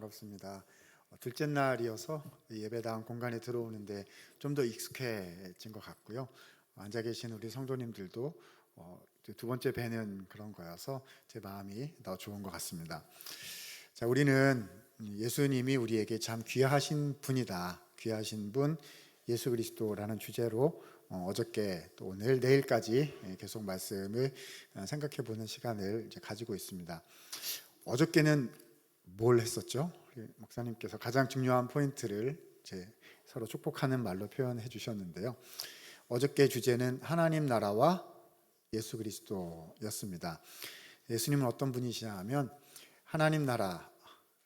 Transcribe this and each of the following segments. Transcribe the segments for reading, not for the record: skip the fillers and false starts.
반갑습니다. 둘째 날이어서 예배당 공간에 들어오는데 좀 더 익숙해진 것 같고요. 앉아 계신 우리 성도님들도 두 번째 뵈는 그런 거여서 제 마음이 더 좋은 것 같습니다. 자, 우리는 예수님이 우리에게 참 귀하신 분이다, 귀하신 분 예수 그리스도라는 주제로 어저께 또 오늘 내일까지 계속 말씀을 생각해 보는 시간을 이제 가지고 있습니다. 어저께는 뭘 했었죠? 우리 목사님께서 가장 중요한 포인트를 이제 서로 축복하는 말로 표현해 주셨는데요. 어저께 주제는 하나님 나라와 예수 그리스도였습니다. 예수님은 어떤 분이시냐 하면 하나님 나라,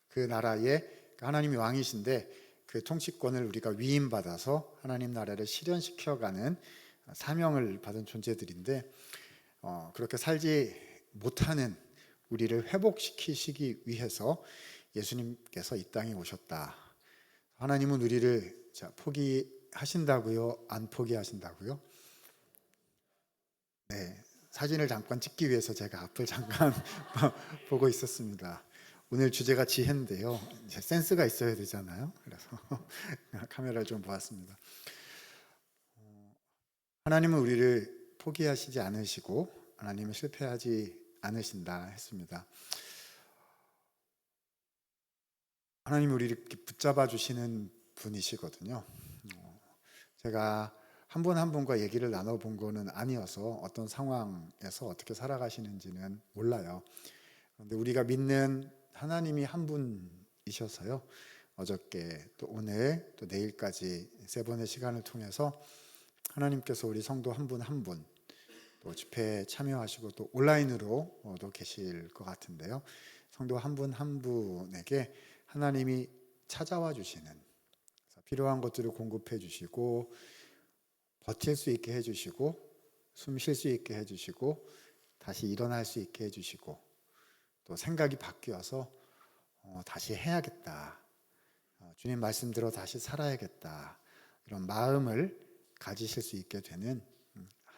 그 나라에 하나님이 왕이신데 그 통치권을 우리가 위임받아서 하나님 나라를 실현시켜가는 사명을 받은 존재들인데 그렇게 살지 못하는 우리를 회복시키시기 위해서 예수님께서 이 땅에 오셨다. 하나님은 우리를 포기하신다고요? 안 포기하신다고요? 네, 사진을 잠깐 찍기 위해서 제가 앞을 잠깐 보고 있었습니다. 오늘 주제가 지혜인데요. 센스가 있어야 되잖아요. 그래서 카메라를 좀 보았습니다. 하나님은 우리를 포기하시지 않으시고 하나님은 실패하지 않으신다 했습니다. 하나님이 우리를 이렇게 붙잡아 주시는 분이시거든요. 제가 한 분 한 분과 얘기를 나눠본 거는 아니어서 어떤 상황에서 어떻게 살아가시는지는 몰라요. 그런데 우리가 믿는 하나님이 한 분이셔서요. 어저께 또 오늘 또 내일까지 세 번의 시간을 통해서 하나님께서 우리 성도 한 분 한 분 또 집회에 참여하시고 또 온라인으로도 계실 것 같은데요. 성도 한 분 한 분에게 하나님이 찾아와 주시는, 필요한 것들을 공급해 주시고 버틸 수 있게 해주시고 숨 쉴 수 있게 해주시고 다시 일어날 수 있게 해주시고 또 생각이 바뀌어서 다시 해야겠다, 주님 말씀대로 다시 살아야겠다, 이런 마음을 가지실 수 있게 되는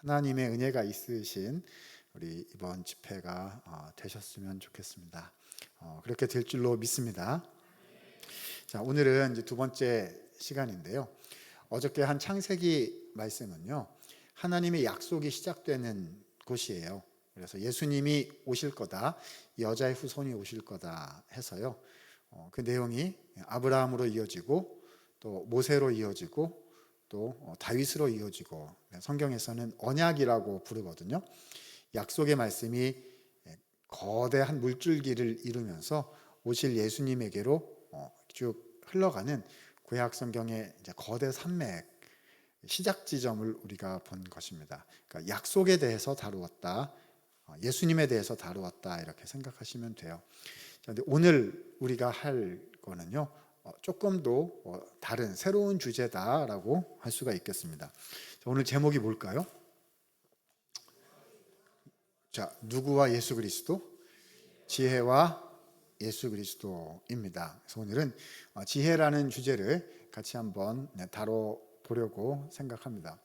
하나님의 은혜가 있으신 우리 이번 집회가 되셨으면 좋겠습니다. 그렇게 될 줄로 믿습니다. 자, 오늘은 이제 두 번째 시간인데요. 어저께 한 창세기 말씀은요, 하나님의 약속이 시작되는 곳이에요. 그래서 예수님이 오실 거다, 여자의 후손이 오실 거다 해서요, 그 내용이 아브라함으로 이어지고 또 모세로 이어지고 또 다윗으로 이어지고 성경에서는 언약이라고 부르거든요. 약속의 말씀이 거대한 물줄기를 이루면서 오실 예수님에게로 쭉 흘러가는 구약 성경의 이제 거대 산맥 시작 지점을 우리가 본 것입니다. 그러니까 약속에 대해서 다루었다, 예수님에 대해서 다루었다, 이렇게 생각하시면 돼요. 그런데 오늘 우리가 할 거는요, 조금 더 다른 새로운 주제다라고 할 수가 있겠습니다. 오늘 제목이 뭘까요? 자, 누구와 예수 그리스도? 지혜와 예수 그리스도입니다. 그래서 오늘은 지혜라는 주제를 같이 한번 다뤄보려고 생각합니다.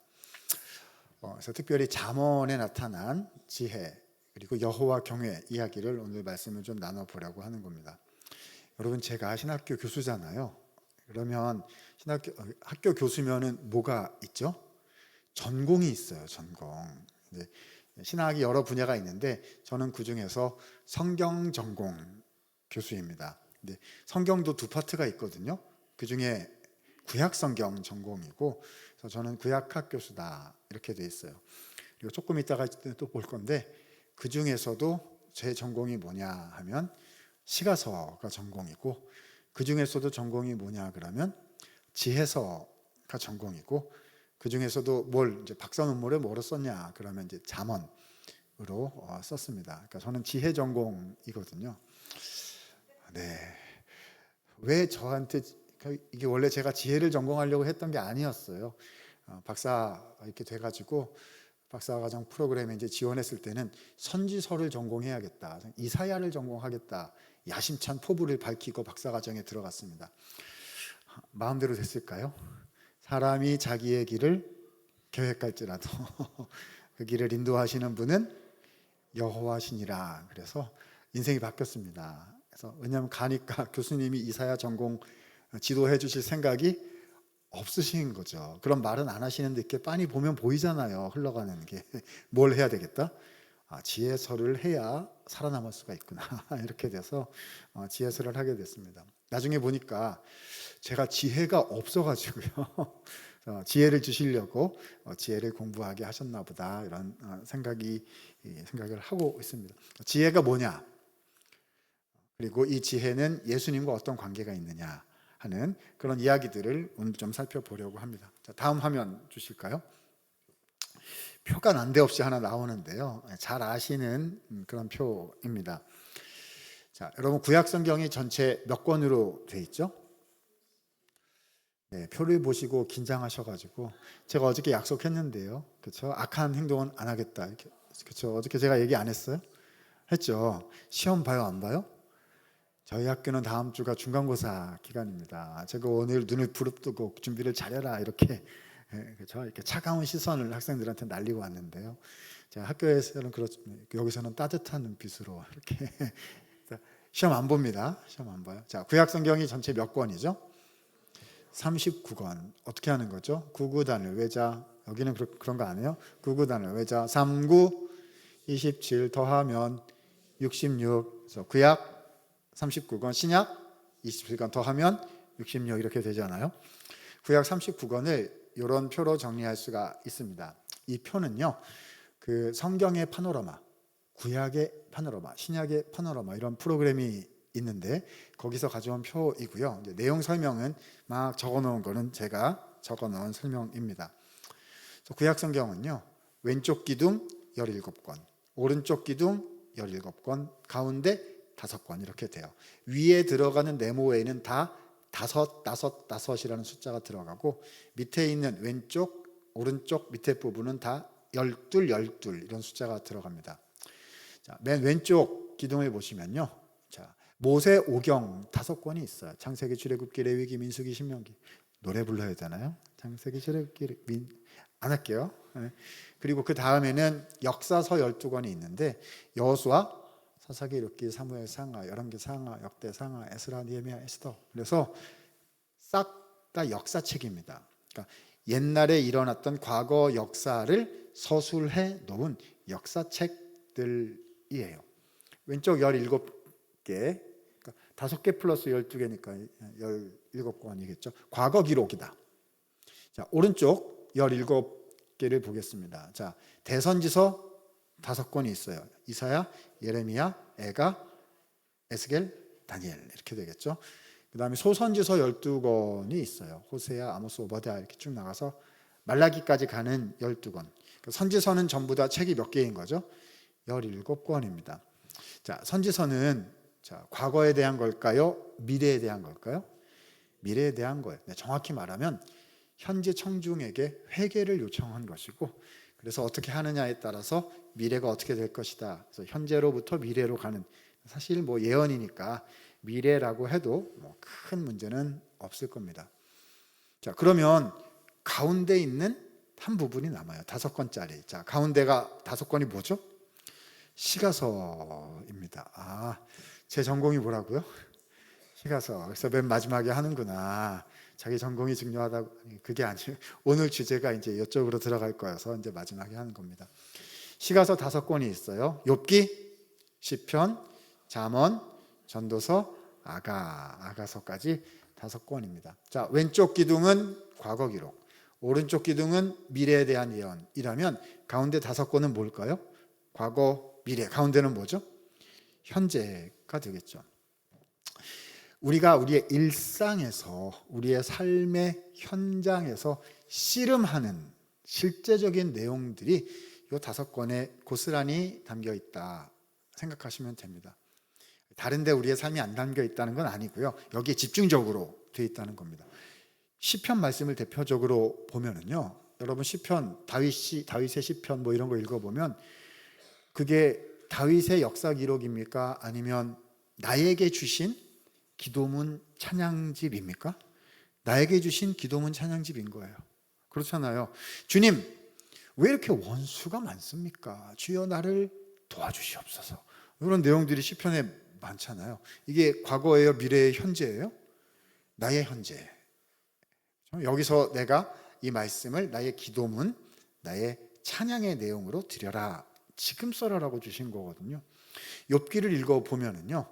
그래서 특별히 잠언에 나타난 지혜 그리고 여호와 경외 이야기를 오늘 말씀을 좀 나눠보려고 하는 겁니다. 여러분, 제가 신학교 교수잖아요. 그러면 학교 교수면은 뭐가 있죠? 전공이 있어요. 전공. 신학이 여러 분야가 있는데 저는 그 중에서 성경 전공 교수입니다. 근데 성경도 두 파트가 있거든요. 그 중에 구약 성경 전공이고, 그래서 저는 구약학 교수다 이렇게 돼 있어요. 그리고 조금 이따가 또 볼 건데 그 중에서도 제 전공이 뭐냐 하면 시가서가 전공이고, 그 중에서도 전공이 뭐냐 그러면 지혜서가 전공이고, 그 중에서도 뭘 이제 박사 논문을 뭐로 썼냐 그러면 이제 잠언으로 썼습니다. 그러니까 저는 지혜 전공이거든요. 네. 왜 저한테, 이게 원래 제가 지혜를 전공하려고 했던 게 아니었어요. 박사 이렇게 돼가지고 박사과정 프로그램에 이제 지원했을 때는 선지서를 전공해야겠다, 이사야를 전공하겠다, 야심찬 포부를 밝히고 박사과정에 들어갔습니다. 마음대로 됐을까요? 사람이 자기의 길을 계획할지라도 그 길을 인도하시는 분은 여호와시니라. 그래서 인생이 바뀌었습니다. 그래서 왜냐하면 가니까 교수님이 이사야 전공 지도해 주실 생각이 없으신 거죠. 그런 말은 안 하시는데 이렇게 빤히 보면 보이잖아요. 흘러가는 게. 뭘 해야 되겠다? 지혜서를 해야 살아남을 수가 있구나. 이렇게 돼서 지혜서를 하게 됐습니다. 나중에 보니까 제가 지혜가 없어가지고요. 지혜를 주시려고 지혜를 공부하게 하셨나 보다 이런 생각을 하고 있습니다. 지혜가 뭐냐? 그리고 이 지혜는 예수님과 어떤 관계가 있느냐 하는 그런 이야기들을 오늘 좀 살펴보려고 합니다. 자, 다음 화면 주실까요? 표가 난데없이 하나 나오는데요. 잘 아시는 그런 표입니다. 자, 여러분 구약 성경이 전체 몇 권으로 돼 있죠? 네, 표를 보시고 긴장하셔가지고 제가 어저께 약속했는데요. 그렇죠? 악한 행동은 안 하겠다. 이렇게, 그렇죠? 어저께 제가 얘기 안 했어요? 했죠. 시험 봐요, 안 봐요? 저희 학교는 다음 주가 중간고사 기간입니다. 제가 오늘 눈을 부릅뜨고 준비를 잘해라 이렇게 그렇죠? 이렇게 차가운 시선을 학생들한테 날리고 왔는데요. 제가 학교에서는 그렇죠. 여기서는 따뜻한 눈빛으로 이렇게 시험 안 봅니다. 시험 안 봐요. 자, 구약 성경이 전체 몇 권이죠? 39권. 어떻게 하는 거죠? 9구단을 외자. 여기는 그런 거 아니에요? 9구단을 외자. 39, 27 더하면 66. 그래서 구약 39권, 신약 27권 더하면 66 이렇게 되잖아요. 구약 39권을 이런 표로 정리할 수가 있습니다. 이 표는요, 그 성경의 파노라마, 구약의 파노라마, 신약의 파노라마 이런 프로그램이 있는데 거기서 가져온 표이고요. 이제 내용 설명은 막 적어놓은 거는 제가 적어놓은 설명입니다. 구약 성경은요, 왼쪽 기둥 17권, 오른쪽 기둥 17권, 가운데 5권 이렇게 돼요. 위에 들어가는 네모에는 다 5이라는 숫자가 들어가고 밑에 있는 왼쪽, 오른쪽 밑에 부분은 다 12 이런 숫자가 들어갑니다. 자, 맨 왼쪽 기둥을 보시면요. 자, 모세 오경 5권이 있어요. 창세기, 출애굽기, 레위기, 민수기, 신명기. 노래 불러야 되나요? 창세기, 출애굽기, 안 할게요. 그리고 그 다음에는 역사서 12권이 있는데 여호수아, 사사기, 룻기, 사무엘, 상하, 열왕기, 상하, 역대, 상하, 에스라, 느헤미야, 에스더. 그래서 싹 다 역사책입니다. 그러니까 옛날에 일어났던 과거 역사를 서술해 놓은 역사책들이에요. 왼쪽 17개, 그러니까 5개 플러스 12개니까 17권이겠죠. 과거 기록이다. 자, 오른쪽 17개를 보겠습니다. 자, 대선지서 5권이 있어요. 이사야, 예레미야, 에가, 에스겔, 다니엘 이렇게 되겠죠. 그 다음에 소선지서 12권이 있어요. 호세아, 아모스, 오바댜 이렇게 쭉 나가서 말라기까지 가는 12권. 선지서는 전부 다 책이 몇 개인 거죠? 17권입니다. 자, 선지서는 자, 과거에 대한 걸까요? 미래에 대한 걸까요? 미래에 대한 거예요. 정확히 말하면 현재 청중에게 회개를 요청한 것이고, 그래서 어떻게 하느냐에 따라서 미래가 어떻게 될 것이다. 그래서 현재로부터 미래로 가는, 사실 뭐 예언이니까 미래라고 해도 뭐 큰 문제는 없을 겁니다. 자, 그러면 가운데 있는 한 부분이 남아요. 5권짜리. 자, 가운데가 5권이 뭐죠? 시가서입니다. 제 전공이 뭐라고요? 시가서. 그래서 맨 마지막에 하는구나. 자기 전공이 중요하다고. 그게 아니에요. 오늘 주제가 이제 이쪽으로 들어갈 거여서 이제 마지막에 하는 겁니다. 시가서 5권이 있어요. 욥기, 시편, 잠언, 전도서, 아가서까지 5권입니다. 자, 왼쪽 기둥은 과거 기록, 오른쪽 기둥은 미래에 대한 예언이라면 가운데 5권은 뭘까요? 과거, 미래. 가운데는 뭐죠? 현재가 되겠죠. 우리가 우리의 일상에서, 우리의 삶의 현장에서 씨름하는 실제적인 내용들이 이 5권에 고스란히 담겨 있다 생각하시면 됩니다. 다른데 우리의 삶이 안 담겨 있다는 건 아니고요. 여기에 집중적으로 되어 있다는 겁니다. 시편 말씀을 대표적으로 보면은요, 여러분 시편, 다윗의 시편 뭐 이런 거 읽어보면 그게 다윗의 역사 기록입니까? 아니면 나에게 주신 기도문 찬양집입니까? 나에게 주신 기도문 찬양집인 거예요. 그렇잖아요. 주님, 왜 이렇게 원수가 많습니까? 주여 나를 도와주시옵소서. 이런 내용들이 시편에 많잖아요. 이게 과거예요, 미래의 현재예요? 나의 현재. 여기서 내가 이 말씀을 나의 기도문, 나의 찬양의 내용으로 드려라, 지금 써라라고 주신 거거든요. 욥기를 읽어보면은요,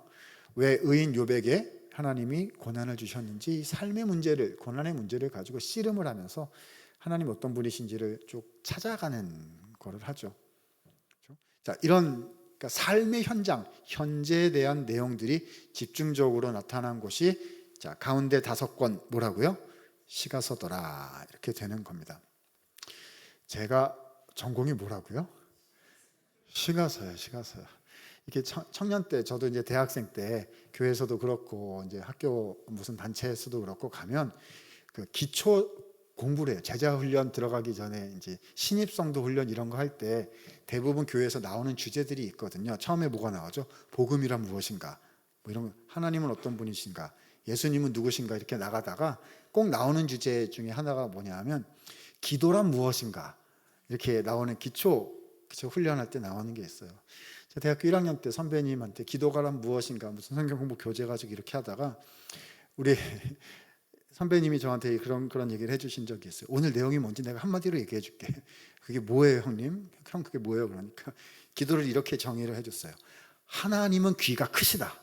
왜 의인 욥에게 하나님이 고난을 주셨는지 삶의 문제를, 고난의 문제를 가지고 씨름을 하면서 하나님 어떤 분이신지를 쭉 찾아가는 거를 하죠. 자, 이런 그러니까 삶의 현장, 현재에 대한 내용들이 집중적으로 나타난 곳이, 자, 가운데 5권 뭐라고요? 시가서더라, 이렇게 되는 겁니다. 제가 전공이 뭐라고요? 시가서요, 시가서요. 이게 청년 때, 저도 이제 대학생 때 교회에서도 그렇고 이제 학교 무슨 단체에서도 그렇고 가면 그 기초 공부를 해요. 제자 훈련 들어가기 전에 이제 신입성도 훈련 이런 거 할 때 대부분 교회에서 나오는 주제들이 있거든요. 처음에 뭐가 나오죠? 복음이란 무엇인가? 뭐 이런 거, 하나님은 어떤 분이신가? 예수님은 누구신가? 이렇게 나가다가 꼭 나오는 주제 중에 하나가 뭐냐 하면 기도란 무엇인가? 이렇게 나오는 기초 훈련할 때 나오는 게 있어요. 제가 대학교 1학년 때 선배님한테 기도가란 무엇인가 무슨 성경 공부 교재 가지고 이렇게 하다가 우리 선배님이 저한테 그런 얘기를 해주신 적이 있어요. 오늘 내용이 뭔지 내가 한마디로 얘기해 줄게. 그게 뭐예요, 형님? 형, 그게 뭐예요? 그러니까 기도를 이렇게 정의를 해줬어요. 하나님은 귀가 크시다.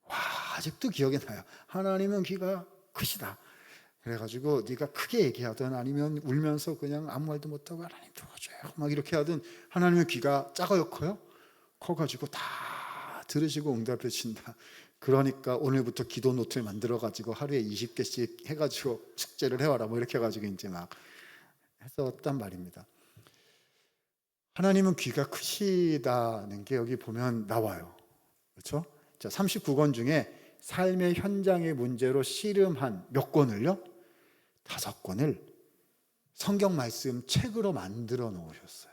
와, 아직도 기억이 나요. 하나님은 귀가 크시다. 그래가지고 네가 크게 얘기하든 아니면 울면서 그냥 아무 말도 못하고 하나님 도와줘요 막 이렇게 하든, 하나님의 귀가 작아요, 커요? 커가지고 다 들으시고 응답해 주신다. 그러니까 오늘부터 기도 노트를 만들어가지고 하루에 20개씩 해가지고 숙제를 해와라, 뭐 이렇게 해가지고 이제 막 했었단 말입니다. 하나님은 귀가 크시다는 게 여기 보면 나와요. 그렇죠? 자, 39권 중에 삶의 현장의 문제로 씨름한 몇 권을요? 5권을 성경 말씀 책으로 만들어 놓으셨어요.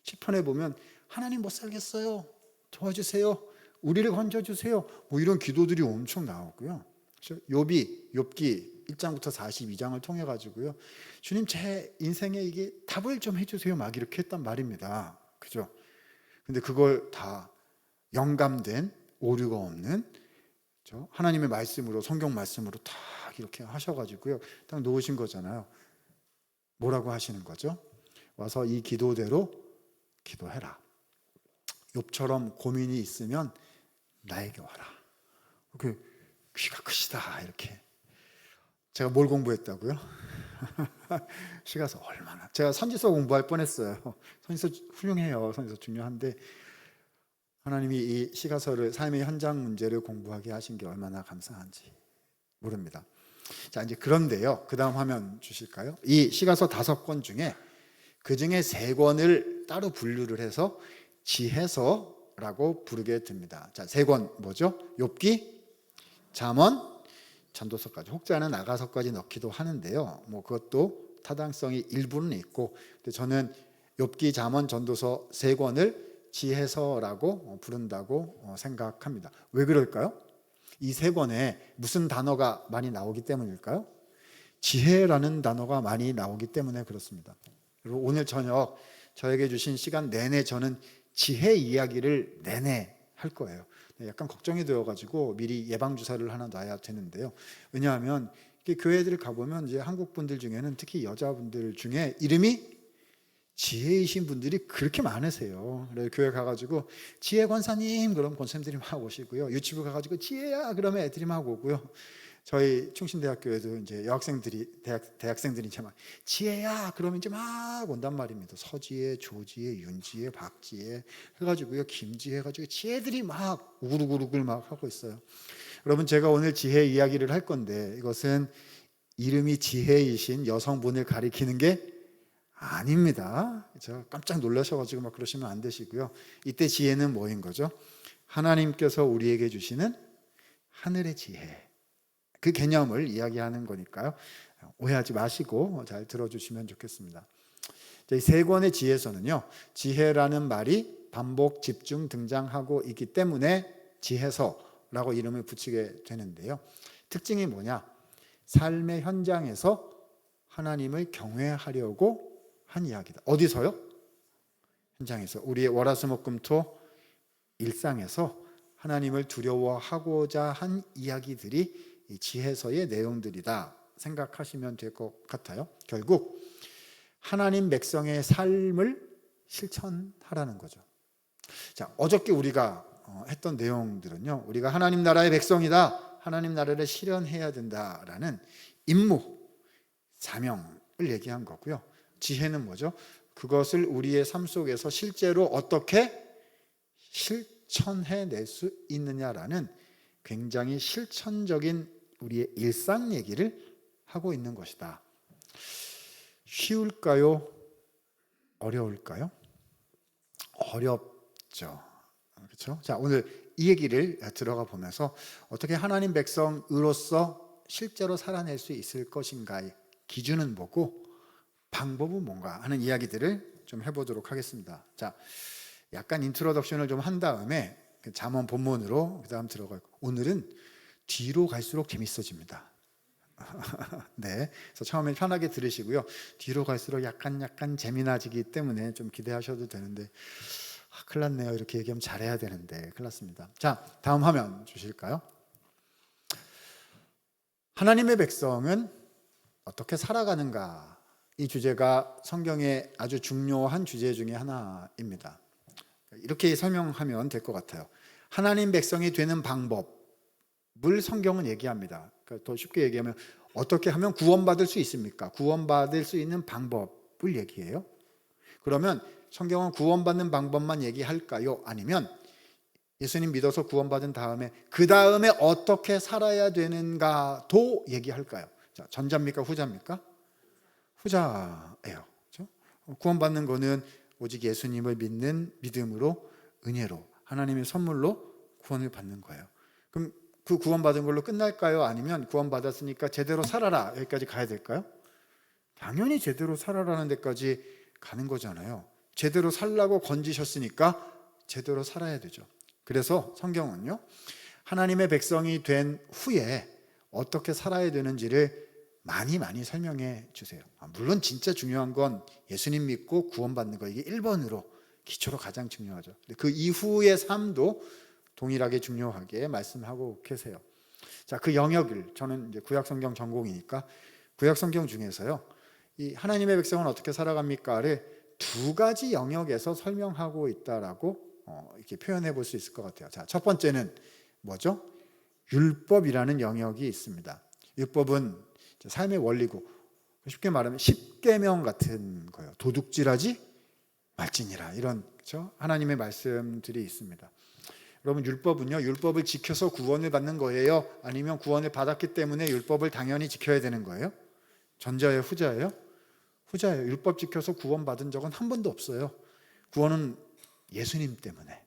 시편에 보면 하나님 못 살겠어요, 도와주세요, 우리를 건져주세요, 뭐 이런 기도들이 엄청 나오고요. 욥기 1장부터 42장을 통해 가지고요, 주님 제 인생에 이게 답을 좀 해주세요 막 이렇게 했단 말입니다. 그죠? 근데 그걸 다 영감된 오류가 없는 하나님의 말씀으로, 성경 말씀으로 다 이렇게 하셔가지고요, 딱 놓으신 거잖아요. 뭐라고 하시는 거죠? 와서 이 기도대로 기도해라. 욥처럼 고민이 있으면 나에게 와라. 그 귀가 크시다, 이렇게. 제가 뭘 공부했다고요? 시가서 얼마나. 제가 선지서 공부할 뻔했어요. 선지서 훌륭해요. 선지서 중요한데 하나님이 이 시가서를, 삶의 현장 문제를 공부하게 하신 게 얼마나 감사한지 모릅니다. 자, 이제 그런데요, 그 다음 화면 주실까요? 이 시가서 5권 중에 그 중에 3권을 따로 분류를 해서 지혜서라고 부르게 됩니다. 자, 3권 뭐죠? 욥기, 잠언, 전도서까지. 혹자는 아가서까지 넣기도 하는데요, 뭐 그것도 타당성이 일부는 있고, 근데 저는 욥기, 잠언, 전도서 3권을 지혜서라고 부른다고 생각합니다. 왜 그럴까요? 이 3권에 무슨 단어가 많이 나오기 때문일까요? 지혜라는 단어가 많이 나오기 때문에 그렇습니다. 그리고 오늘 저녁 저에게 주신 시간 내내 저는 지혜 이야기를 내내 할 거예요. 약간 걱정이 되어가지고 미리 예방주사를 하나 놔야 되는데요. 왜냐하면 교회들 가보면 이제 한국 분들 중에는 특히 여자분들 중에 이름이 지혜이신 분들이 그렇게 많으세요. 그래서 교회 가가지고 지혜 권사님 그럼 권사님들이 막 오시고요. 유치부 가가지고 지혜야 그러면 애들이 막 오고요. 저희 충신대학교에도 이제 여학생들이 대학생들이 이제 막 지혜야 그러면 이제 막 온단 말입니다. 서지혜, 조지혜, 윤지혜, 박지혜 해가지고요, 김지혜 해가지고 지혜들이 막 우글우글우글 막 하고 있어요. 여러분, 제가 오늘 지혜 이야기를 할 건데 이것은 이름이 지혜이신 여성분을 가리키는 게 아닙니다. 제가 깜짝 놀라셔가지고 막 그러시면 안 되시고요. 이때 지혜는 뭐인 거죠? 하나님께서 우리에게 주시는 하늘의 지혜, 그 개념을 이야기하는 거니까요. 오해하지 마시고 잘 들어주시면 좋겠습니다. 이 3권의 지혜서는요, 지혜라는 말이 반복 집중 등장하고 있기 때문에 지혜서라고 이름을 붙이게 되는데요. 특징이 뭐냐? 삶의 현장에서 하나님을 경외하려고 한 이야기다. 어디서요? 현장에서. 우리의 월화수목금토 일상에서 하나님을 두려워하고자 한 이야기들이 이 지혜서의 내용들이다 생각하시면 될 것 같아요. 결국 하나님 백성의 삶을 실천하라는 거죠. 자, 어저께 우리가 했던 내용들은요, 우리가 하나님 나라의 백성이다, 하나님 나라를 실현해야 된다라는 임무, 사명을 얘기한 거고요. 지혜는 뭐죠? 그것을 우리의 삶 속에서 실제로 어떻게 실천해낼 수 있느냐라는 굉장히 실천적인 우리의 일상 얘기를 하고 있는 것이다. 쉬울까요? 어려울까요? 어렵죠. 그렇죠? 자, 오늘 이 얘기를 들어가 보면서 어떻게 하나님 백성으로서 실제로 살아낼 수 있을 것인가의 기준은 뭐고 방법은 뭔가 하는 이야기들을 좀 해보도록 하겠습니다. 자, 약간 인트로덕션을 좀 한 다음에 잠언 본문으로 그 다음 들어가고, 오늘은 뒤로 갈수록 재밌어집니다. 네, 그래서 처음에 편하게 들으시고요. 뒤로 갈수록 약간 재미나지기 때문에 좀 기대하셔도 되는데, 큰일 났네요. 이렇게 얘기하면 잘해야 되는데 큰일 났습니다. 자, 다음 화면 주실까요? 하나님의 백성은 어떻게 살아가는가, 이 주제가 성경의 아주 중요한 주제 중에 하나입니다. 이렇게 설명하면 될 것 같아요. 하나님 백성이 되는 방법을 성경은 얘기합니다. 그러니까 더 쉽게 얘기하면 어떻게 하면 구원받을 수 있습니까? 구원받을 수 있는 방법을 얘기해요. 그러면 성경은 구원받는 방법만 얘기할까요? 아니면 예수님 믿어서 구원받은 다음에 그 다음에 어떻게 살아야 되는가도 얘기할까요? 자, 전자입니까? 후자입니까? 후자예요. 그렇죠? 구원받는 거는 오직 예수님을 믿는 믿음으로, 은혜로, 하나님의 선물로 구원을 받는 거예요. 그럼 그 구원받은 걸로 끝날까요? 아니면 구원받았으니까 제대로 살아라, 여기까지 가야 될까요? 당연히 제대로 살아라는 데까지 가는 거잖아요. 제대로 살라고 건지셨으니까 제대로 살아야 되죠. 그래서 성경은요, 하나님의 백성이 된 후에 어떻게 살아야 되는지를 많이 설명해 주세요. 물론 진짜 중요한 건 예수님 믿고 구원받는 거, 이게 1번으로 기초로 가장 중요하죠. 그 이후의 삶도 동일하게 중요하게 말씀하고 계세요. 자, 그 영역을, 저는 이제 구약성경 전공이니까 구약성경 중에서요, 이 하나님의 백성은 어떻게 살아갑니까를 두 가지 영역에서 설명하고 있다라고 이렇게 표현해 볼 수 있을 것 같아요. 자, 첫 번째는 뭐죠? 율법이라는 영역이 있습니다. 율법은 삶의 원리고, 쉽게 말하면 십계명 같은 거예요. 도둑질하지 말지니라, 이런, 그렇죠? 하나님의 말씀들이 있습니다. 여러분, 율법은요, 율법을 지켜서 구원을 받는 거예요? 아니면 구원을 받았기 때문에 율법을 당연히 지켜야 되는 거예요? 전자예요? 후자예요? 후자예요. 율법 지켜서 구원받은 적은 한 번도 없어요. 구원은 예수님 때문에,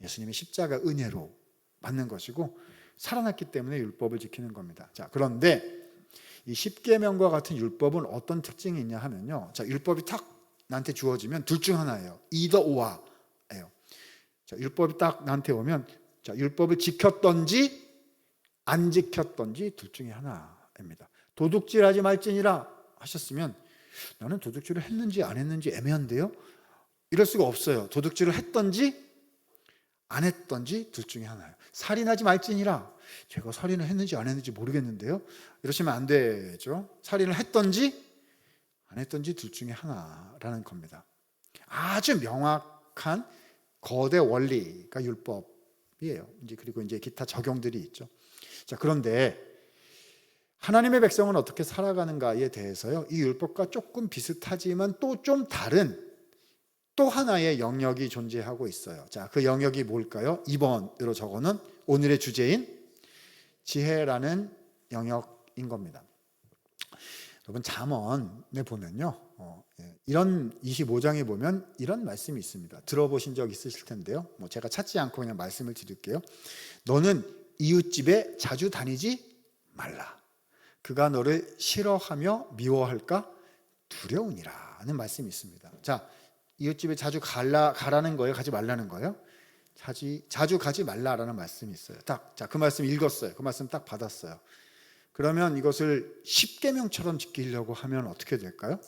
예수님의 십자가 은혜로 받는 것이고, 살아났기 때문에 율법을 지키는 겁니다. 자, 그런데 이 십계명과 같은 율법은 어떤 특징이 있냐 하면요, 자, 율법이 탁 나한테 주어지면 둘 중 하나예요. either or예요. 자, 율법이 딱 나한테 오면, 자, 율법을 지켰던지 안 지켰던지 둘 중에 하나입니다. 도둑질하지 말지니라 하셨으면 나는 도둑질을 했는지 안 했는지 애매한데요? 이럴 수가 없어요. 도둑질을 했던지 안 했던지 둘 중에 하나예요. 살인하지 말지니라, 제가 살인을 했는지 안 했는지 모르겠는데요? 이러시면 안 되죠. 살인을 했던지 안 했던지 둘 중에 하나라는 겁니다. 아주 명확한 거대 원리가 율법이에요. 그리고 이제 기타 적용들이 있죠. 자, 그런데 하나님의 백성은 어떻게 살아가는가에 대해서요, 이 율법과 조금 비슷하지만 또 좀 다른 또 하나의 영역이 존재하고 있어요. 자, 그 영역이 뭘까요? 2번으로 적어놓은 오늘의 주제인 지혜라는 영역인 겁니다. 여러분, 잠언에 보면요, 이런 25장에 보면 이런 말씀이 있습니다. 들어보신 적 있으실 텐데요, 제가 찾지 않고 그냥 말씀을 드릴게요. 너는 이웃집에 자주 다니지 말라. 그가 너를 싫어하며 미워할까 두려우니라는 말씀이 있습니다. 자, 이웃집에 자주 가라는 거예요? 가지 말라는 거예요? 자주 가지 말라라는 말씀이 있어요. 자, 그 말씀 읽었어요. 그 말씀 딱 받았어요. 그러면 이것을 십계명처럼 지키려고 하면 어떻게 될까요?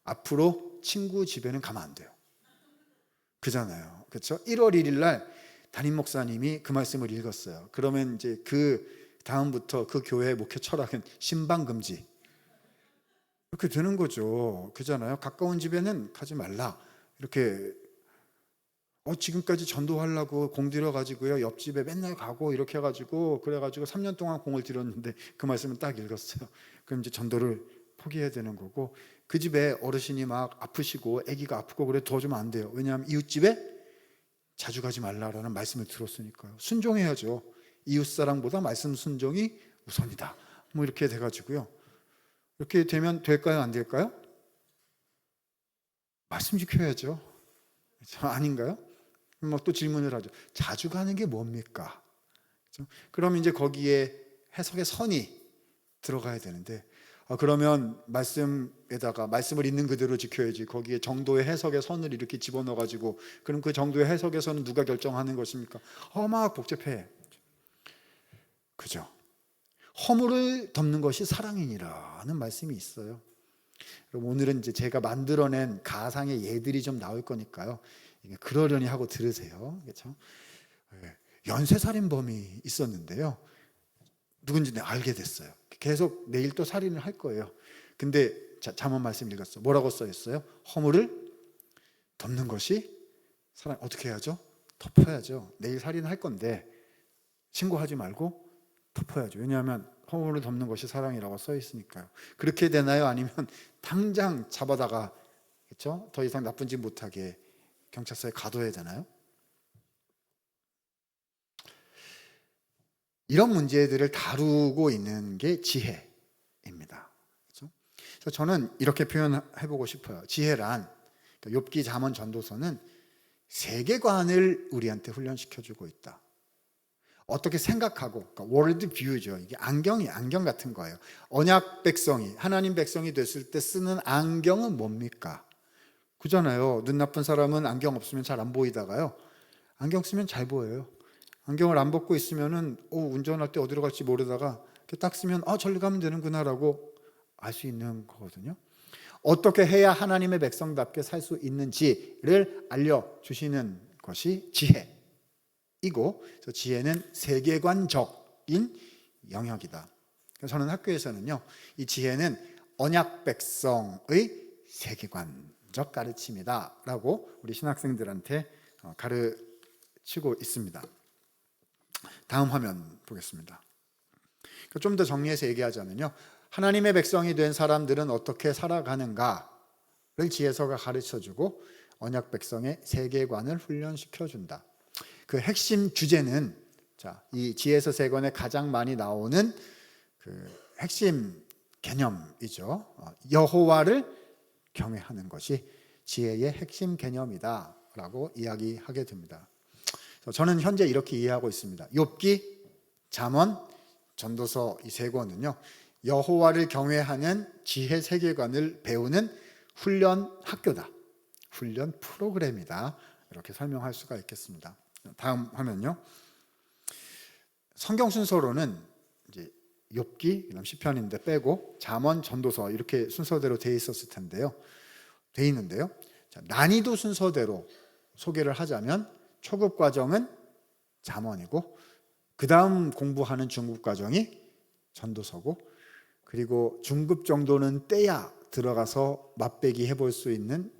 앞으로 친구 집에는 가면 안 돼요. 그잖아요. 그렇죠? 1월 1일 날 담임 목사님이 그 말씀을 읽었어요. 그러면 이제 그 다음부터 그 교회의 목회 철학은 신방 금지 이렇게 되는 거죠. 그잖아요. 가까운 집에는 가지 말라. 이렇게 지금까지 전도하려고 공 들여가지고요 옆집에 맨날 가고 이렇게 해가지고 그래가지고 3년 동안 공을 들였는데 그 말씀을 딱 읽었어요. 그럼 이제 전도를 포기해야 되는 거고, 그 집에 어르신이 막 아프시고 아기가 아프고 그래 도와주면 안 돼요. 왜냐하면 이웃집에 자주 가지 말라라는 말씀을 들었으니까요. 순종해야죠. 이웃사랑보다 말씀 순종이 우선이다. 뭐 이렇게 돼가지고요. 이렇게 되면 될까요? 안 될까요? 말씀 지켜야죠. 아닌가요? 뭐 또 질문을 하죠. 자주 가는 게 뭡니까? 그럼 이제 거기에 해석의 선이 들어가야 되는데, 그러면 말씀에다가 말씀을 있는 그대로 지켜야지 거기에 정도의 해석의 선을 이렇게 집어넣어 가지고 그럼 그 정도의 해석의 선은 누가 결정하는 것입니까? 막 복잡해. 그죠? 허물을 덮는 것이 사랑이니라는 말씀이 있어요. 그럼 오늘은 이제 제가 만들어낸 가상의 예들이 좀 나올 거니까요. 그러려니 하고 들으세요. 그렇죠? 연쇄살인범이 있었는데요. 누군지 알게 됐어요. 계속 내일 또 살인을 할 거예요. 근데 잠언 말씀 읽었어. 뭐라고 써 있어요? 허물을 덮는 것이 사랑. 어떻게 해야죠? 덮어야죠. 내일 살인할 건데 신고하지 말고 덮어야죠. 왜냐하면 허물을 덮는 것이 사랑이라고 써 있으니까요. 그렇게 되나요? 아니면 당장 잡아다가 그렇죠? 더 이상 나쁜 짓 못하게 경찰서에 가둬야 되나요? 이런 문제들을 다루고 있는 게 지혜입니다. 그렇죠? 그래서 저는 이렇게 표현해보고 싶어요. 지혜란, 욥기, 잠언, 전도서는 세계관을 우리한테 훈련시켜주고 있다. 어떻게 생각하고, 그러니까 월드 뷰죠. 이게 안경 같은 거예요. 언약 백성이, 하나님 백성이 됐을 때 쓰는 안경은 뭡니까? 그잖아요. 눈 나쁜 사람은 안경 없으면 잘 안 보이다가요, 안경 쓰면 잘 보여요. 안경을 안 벗고 있으면은 운전할 때 어디로 갈지 모르다가 이렇게 딱 쓰면 저리 가면 되는구나라고 알 수 있는 거거든요. 어떻게 해야 하나님의 백성답게 살 수 있는지를 알려주시는 것이 지혜이고, 그래서 지혜는 세계관적인 영역이다. 그래서 저는 학교에서는요, 이 지혜는 언약 백성의 세계관적 가르침이다 라고 우리 신학생들한테 가르치고 있습니다. 다음 화면 보겠습니다. 좀 더 정리해서 얘기하자면요, 하나님의 백성이 된 사람들은 어떻게 살아가는가를 지혜서가 가르쳐주고 언약 백성의 세계관을 훈련시켜준다. 그 핵심 주제는, 이 지혜서 3권에 가장 많이 나오는 그 핵심 개념이죠. 여호와를 경외하는 것이 지혜의 핵심 개념이다 라고 이야기하게 됩니다. 저는 현재 이렇게 이해하고 있습니다. 욥기, 잠언, 전도서 이 3권은요, 여호와를 경외하는 지혜 세계관을 배우는 훈련 학교다, 훈련 프로그램이다, 이렇게 설명할 수가 있겠습니다. 다음 화면요. 성경 순서로는 이제 욥기, 그다음 시편인데 빼고 잠언, 전도서 이렇게 순서대로 돼 있었을 텐데요. 돼 있는데요. 난이도 순서대로 소개를 하자면 초급 과정은 잠언이고, 그 다음 공부하는 중급 과정이 전도서고, 그리고 중급 정도는 때야 들어가서 맛배기 해볼 수 있는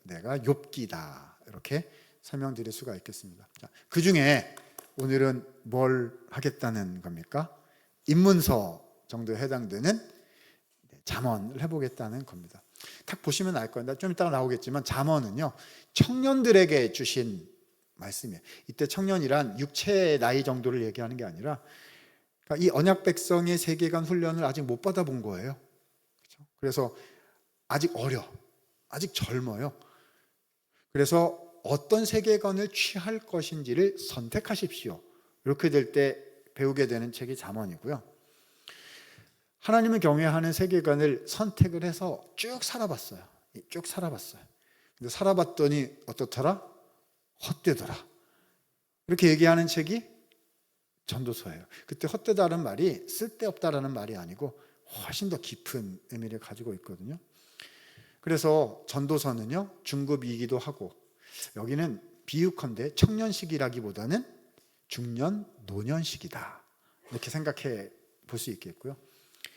내가 욥기다, 이렇게 설명드릴 수가 있겠습니다. 그 중에 오늘은 뭘 하겠다는 겁니까? 입문서 정도에 해당되는 잠언을 해보겠다는 겁니다. 딱 보시면 알 거예요. 좀 이따가 나오겠지만 잠언은요, 청년들에게 주신 말씀이에요. 이때 청년이란 육체의 나이 정도를 얘기하는 게 아니라, 그러니까 이 언약 백성의 세계관 훈련을 아직 못 받아본 거예요. 그렇죠? 그래서 아직 아직 젊어요. 그래서 어떤 세계관을 취할 것인지를 선택하십시오. 이렇게 될 때 배우게 되는 책이 잠언이고요. 하나님을 경외하는 세계관을 선택을 해서 쭉 살아봤어요. 근데 살아봤더니 어떻더라? 헛되더라. 이렇게 얘기하는 책이 전도서예요. 그때 헛되다는 말이 쓸데없다라는 말이 아니고 훨씬 더 깊은 의미를 가지고 있거든요. 그래서 전도서는요, 중급이기도 하고, 여기는 비유컨대 청년식이라기보다는 중년, 노년 시기다. 이렇게 생각해 볼 수 있겠고요.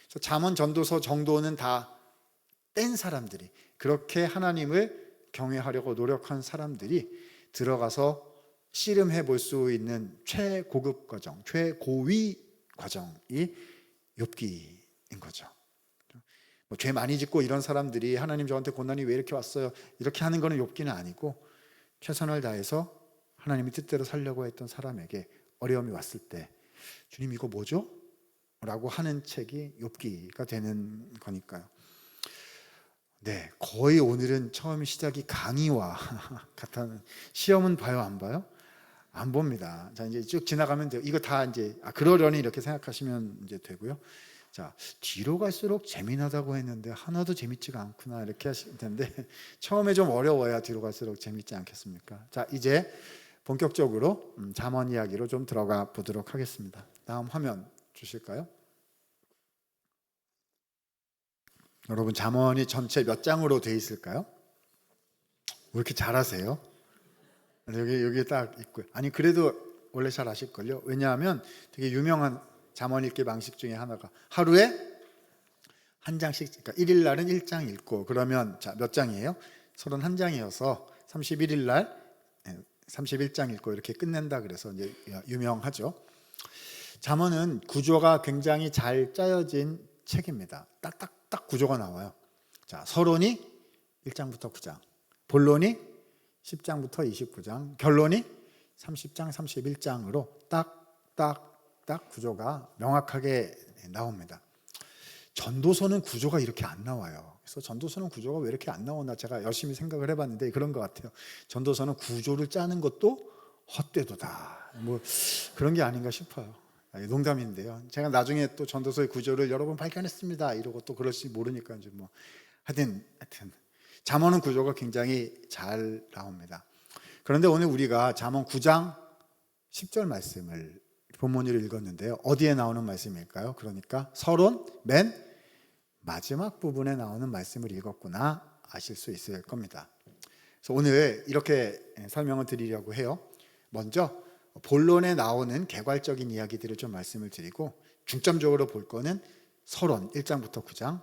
그래서 잠언, 전도서 정도는 다 뗀 사람들이, 그렇게 하나님을 경외하려고 노력한 사람들이 들어가서 씨름해 볼 수 있는 최고급 과정, 최고위 과정이 욥기인 거죠. 뭐 죄 많이 짓고 이런 사람들이 하나님 저한테 고난이 왜 이렇게 왔어요, 이렇게 하는 거는 욥기는 아니고, 최선을 다해서 하나님의 뜻대로 살려고 했던 사람에게 어려움이 왔을 때 주님 이거 뭐죠? 라고 하는 책이 욥기가 되는 거니까요. 네, 거의 오늘은 처음 시작이 강의와 같은, 시험은 봐요, 안 봐요? 안 봅니다. 자, 이제 쭉 지나가면 돼요. 이거 다 이제 그러려니 이렇게 생각하시면 이제 되고요. 자, 뒤로 갈수록 재미나다고 했는데 하나도 재밌지가 않구나 이렇게 하실 텐데, 처음에 좀 어려워야 뒤로 갈수록 재밌지 않겠습니까? 자, 이제 본격적으로 잠언 이야기로 좀 들어가 보도록 하겠습니다. 다음 화면 주실까요? 여러분, 잠언이 전체 몇 장으로 되어 있을까요? 왜 이렇게 잘하세요? 여기 딱 있고요. 아니, 그래도 원래 잘 아실걸요? 왜냐하면 되게 유명한 잠언 읽기 방식 중에 하나가 하루에 한 장씩, 그러니까 1일 날은 1장 읽고, 그러면 자, 몇 장이에요? 31장이어서 31일 날 31장 읽고 이렇게 끝낸다 그래서 이제 유명하죠. 잠언은 구조가 굉장히 잘 짜여진 책입니다. 딱딱딱 구조가 나와요. 자, 서론이 1장부터 9장, 본론이 10장부터 29장, 결론이 30장, 31장으로 딱딱딱 구조가 명확하게 나옵니다. 전도서는 구조가 이렇게 안 나와요. 그래서 전도서는 구조가 왜 이렇게 안 나오나 제가 열심히 생각을 해봤는데 그런 것 같아요. 전도서는 구조를 짜는 것도 헛되도다, 뭐 그런 게 아닌가 싶어요. 농담인데요. 제가 나중에 또 전도서의 구조를 여러 번 발견했습니다 이러고 또 그럴지 모르니까 이제 뭐 하여튼 잠언은 구조가 굉장히 잘 나옵니다. 그런데 오늘 우리가 잠언 9장 10절 말씀을 본문으로 읽었는데요. 어디에 나오는 말씀일까요? 그러니까 서론 맨 마지막 부분에 나오는 말씀을 읽었구나 아실 수 있을 겁니다. 그래서 오늘 이렇게 설명을 드리려고 해요. 먼저 본론에 나오는 개괄적인 이야기들을 좀 말씀을 드리고, 중점적으로 볼 거는 서론 1장부터 9장,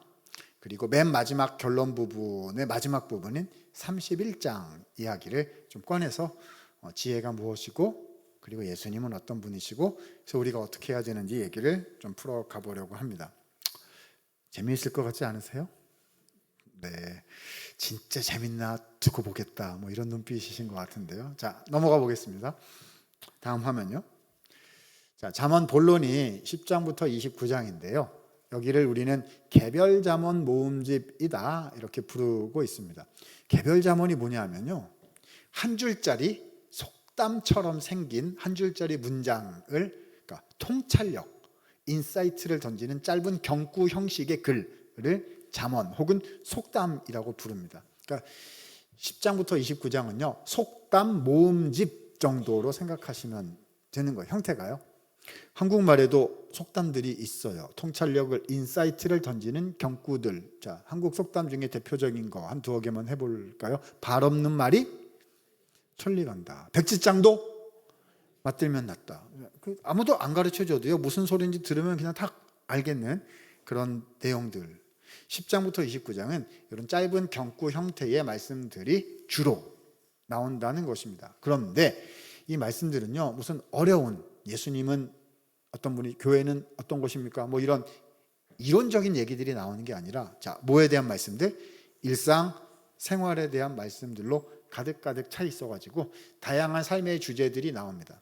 그리고 맨 마지막 결론 부분의 마지막 부분인 31장 이야기를 좀 꺼내서 지혜가 무엇이고, 그리고 예수님은 어떤 분이시고, 그래서 우리가 어떻게 해야 되는지 얘기를 좀 풀어가 보려고 합니다. 재미있을 것 같지 않으세요? 네, 진짜 재밌나 두고 보겠다 뭐 이런 눈빛이신 것 같은데요. 자, 넘어가 보겠습니다. 다음 화면요. 자, 잠언 본론이 10장부터 29장인데요. 여기를 우리는 개별 잠언 모음집이다 이렇게 부르고 있습니다. 개별 잠언이 뭐냐면요, 한 줄짜리 속담처럼 생긴 한 줄짜리 문장을, 그러니까 통찰력, 인사이트를 던지는 짧은 경구 형식의 글을 잠언 혹은 속담이라고 부릅니다. 그러니까 10장부터 29장은요 속담 모음집 정도로 생각하시면 되는 거예요. 형태가요. 한국말에도 속담들이 있어요. 통찰력을, 인사이트를 던지는 경구들. 자, 한국 속담 중에 대표적인 거 한 두어 개만 해볼까요? 발 없는 말이 천리 간다. 백지장도 맞들면 낫다. 아무도 안 가르쳐줘도요 무슨 소리인지 들으면 그냥 딱 알겠는 그런 내용들. 10장부터 29장은 이런 짧은 경구 형태의 말씀들이 주로 나온다는 것입니다. 그런데 이 말씀들은요 무슨 어려운, 예수님은 어떤 분이, 교회는 어떤 것입니까, 뭐 이런 이론적인 얘기들이 나오는 게 아니라, 자, 뭐에 대한 말씀들? 일상 생활에 대한 말씀들로 가득가득 차 있어가지고 다양한 삶의 주제들이 나옵니다.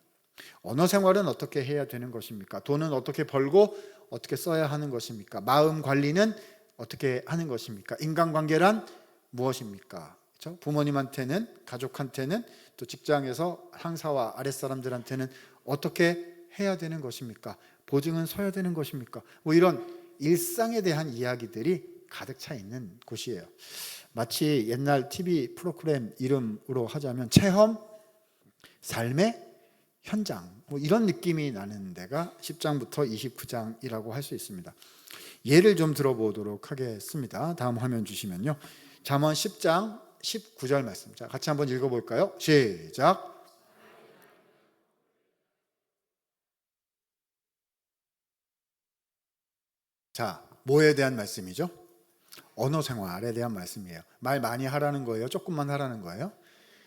언어 생활은 어떻게 해야 되는 것입니까? 돈은 어떻게 벌고 어떻게 써야 하는 것입니까? 마음 관리는 어떻게 하는 것입니까? 인간관계란 무엇입니까? 그렇죠? 부모님한테는, 가족한테는, 또 직장에서 상사와 아랫사람들한테는 어떻게 해야 되는 것입니까? 보증은 서야 되는 것입니까? 뭐 이런 일상에 대한 이야기들이 가득 차 있는 곳이에요. 마치 옛날 TV 프로그램 이름으로 하자면 체험, 삶의 현장, 뭐 이런 느낌이 나는 데가 10장부터 29장이라고 할 수 있습니다. 예를 좀 들어보도록 하겠습니다. 다음 화면 주시면요. 잠언 10장 19절 말씀. 자, 같이 한번 읽어볼까요? 시작. 자, 뭐에 대한 말씀이죠? 언어 생활에 대한 말씀이에요. 말 많이 하라는 거예요? 조금만 하라는 거예요?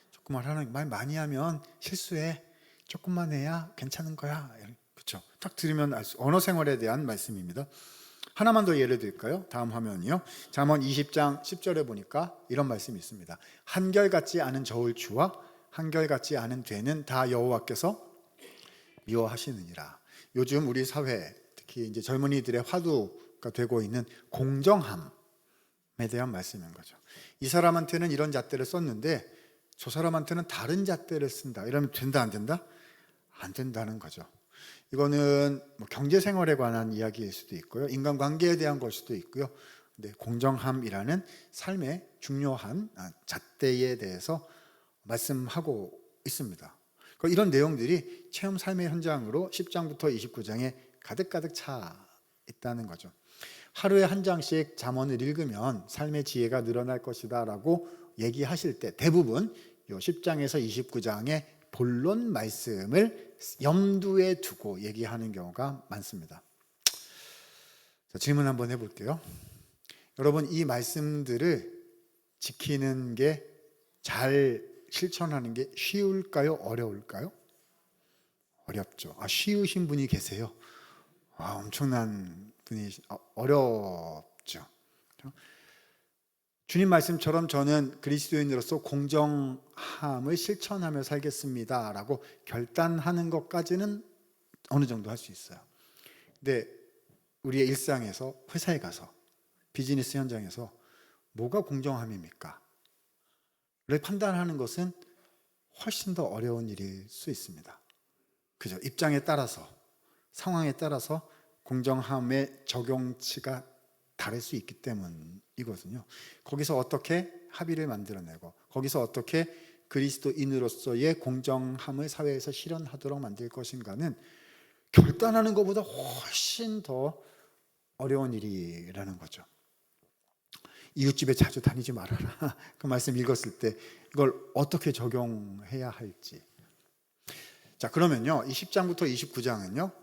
조금만 하라는, 말 많이 하면 실수해. 조금만 해야 괜찮은 거야. 그렇죠? 딱 들으면 언어 생활에 대한 말씀입니다. 하나만 더 예를 들까요? 다음 화면이요. 잠언 20장 10절에 보니까 이런 말씀이 있습니다. 한결같지 않은 저울추와 한결같지 않은 되는 다 여호와께서 미워하시느니라. 요즘 우리 사회, 특히 이제 젊은이들의 화두가 되고 있는 공정함에 대한 말씀인 거죠. 이 사람한테는 이런 잣대를 썼는데 저 사람한테는 다른 잣대를 쓴다. 이러면 된다, 안 된다? 안 된다는 거죠. 이거는 뭐 경제 생활에 관한 이야기일 수도 있고요. 인간관계에 대한 걸 수도 있고요. 근데 공정함이라는 삶의 중요한 잣대에 대해서 말씀하고 있습니다. 이런 내용들이 체험 삶의 현장으로 10장부터 29장에 가득가득 차 있다는 거죠. 하루에 한 장씩 잠언을 읽으면 삶의 지혜가 늘어날 것이다 라고 얘기하실 때 대부분 이 10장에서 29장의 본론 말씀을 염두에 두고 얘기하는 경우가 많습니다. 자, 질문 한번 해볼게요. 여러분, 이 말씀들을 지키는 게, 잘 실천하는 게 쉬울까요? 어려울까요? 어렵죠. 쉬우신 분이 계세요. 엄청난 분이 어렵죠. 주님 말씀처럼 저는 그리스도인으로서 공정함을 실천하며 살겠습니다 라고 결단하는 것까지는 어느 정도 할 수 있어요. 근데 우리의 일상에서, 회사에 가서, 비즈니스 현장에서 뭐가 공정함입니까? 를 판단하는 것은 훨씬 더 어려운 일일 수 있습니다. 그죠? 입장에 따라서, 상황에 따라서 공정함의 적용치가 다를 수 있기 때문이거든요. 거기서 어떻게 합의를 만들어내고, 거기서 어떻게 그리스도인으로서의 공정함을 사회에서 실현하도록 만들 것인가는 결단하는 것보다 훨씬 더 어려운 일이라는 거죠. 이웃집에 자주 다니지 말아라. 그 말씀 읽었을 때 이걸 어떻게 적용해야 할지. 자, 그러면요, 이 10장부터 29장은요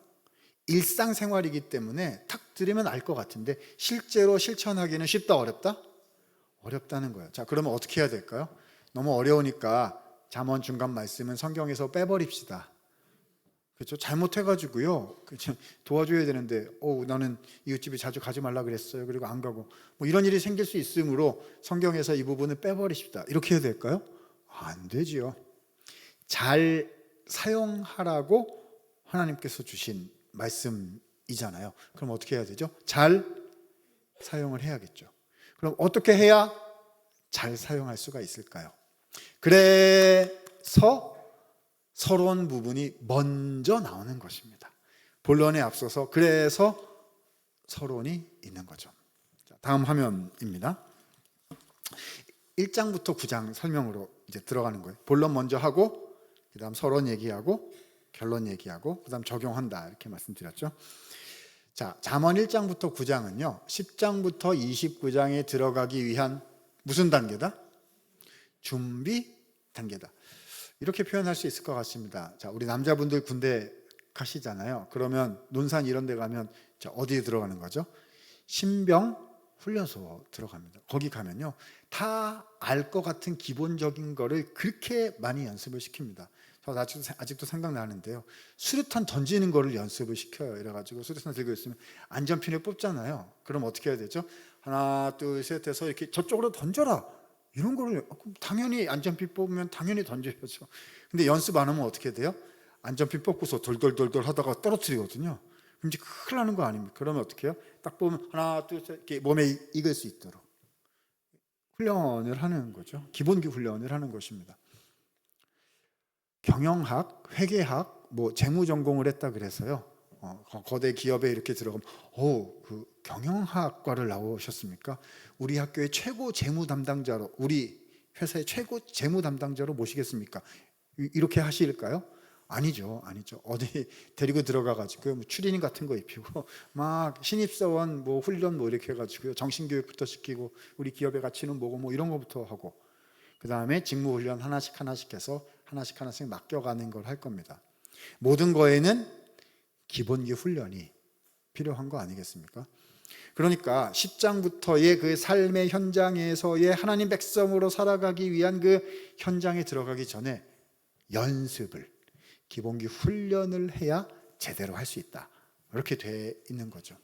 일상생활이기 때문에 탁 들으면 알 것 같은데 실제로 실천하기는 쉽다, 어렵다? 어렵다는 거예요. 자, 그러면 어떻게 해야 될까요? 너무 어려우니까 잠언 중간 말씀은 성경에서 빼버립시다. 그렇죠? 잘못해가지고요, 그렇죠? 도와줘야 되는데 나는 이웃집에 자주 가지 말라 그랬어요. 그리고 안 가고 뭐 이런 일이 생길 수 있으므로 성경에서 이 부분을 빼버리십시다. 이렇게 해야 될까요? 안 되지요. 잘 사용하라고 하나님께서 주신 말씀이잖아요. 그럼 어떻게 해야 되죠? 잘 사용을 해야겠죠. 그럼 어떻게 해야 잘 사용할 수가 있을까요? 그래서 서러운 부분이 먼저 나오는 것입니다. 본론에 앞서서 그래서 서론이 있는 거죠. 다음 화면입니다. 1장부터 9장 설명으로 이제 들어가는 거예요. 본론 먼저 하고, 그 다음 서론 얘기하고, 결론 얘기하고, 그 다음 적용한다, 이렇게 말씀드렸죠. 자, 잠언 1장부터 9장은요 10장부터 29장에 들어가기 위한 무슨 단계다? 준비 단계다. 이렇게 표현할 수 있을 것 같습니다. 자, 우리 남자분들 군대 가시잖아요. 그러면 논산 이런 데 가면 어디에 들어가는 거죠? 신병 훈련소 들어갑니다. 거기 가면요 다 알 것 같은 기본적인 거를 그렇게 많이 연습을 시킵니다. 저 아직도 생각나는데요, 수류탄 던지는 거를 연습을 시켜요. 이래가지고 수류탄 들고 있으면 안전핀을 뽑잖아요. 그럼 어떻게 해야 되죠? 하나 둘 셋 해서 이렇게 저쪽으로 던져라, 이런 거를 당연히 안전핀 뽑으면 당연히 던져야죠. 근데 연습 안 하면 어떻게 돼요? 안전핀 뽑고서 돌돌돌돌 하다가 떨어뜨리거든요. 그럼 이제 큰일 나는 거 아닙니까? 그러면 어떻게 해요? 딱 보면 하나 둘 셋 이렇게 몸에 익을 수 있도록 훈련을 하는 거죠. 기본기 훈련을 하는 것입니다. 경영학, 회계학, 뭐 재무 전공을 했다 그래서요 거대 기업에 이렇게 들어가면 그 경영학과를 나오셨습니까? 우리 학교의 최고 재무 담당자로, 우리 회사의 최고 재무 담당자로 모시겠습니까? 이렇게 하실까요? 아니죠. 어디 데리고 들어가가지고 뭐 추리닝 같은 거 입히고 막 신입사원 뭐 훈련 뭐 이렇게 해가지고요 정신교육부터 시키고 우리 기업의 가치는 뭐고 뭐 이런 거부터 하고, 그 다음에 직무훈련 하나씩 해서 하나씩 맡겨가는 걸 할 겁니다. 모든 거에는 기본기 훈련이 필요한 거 아니겠습니까? 그러니까 10장부터의 그 삶의 현장에서의 하나님 백성으로 살아가기 위한 그 현장에 들어가기 전에 연습을, 기본기 훈련을 해야 제대로 할 수 있다. 이렇게 돼 있는 거죠.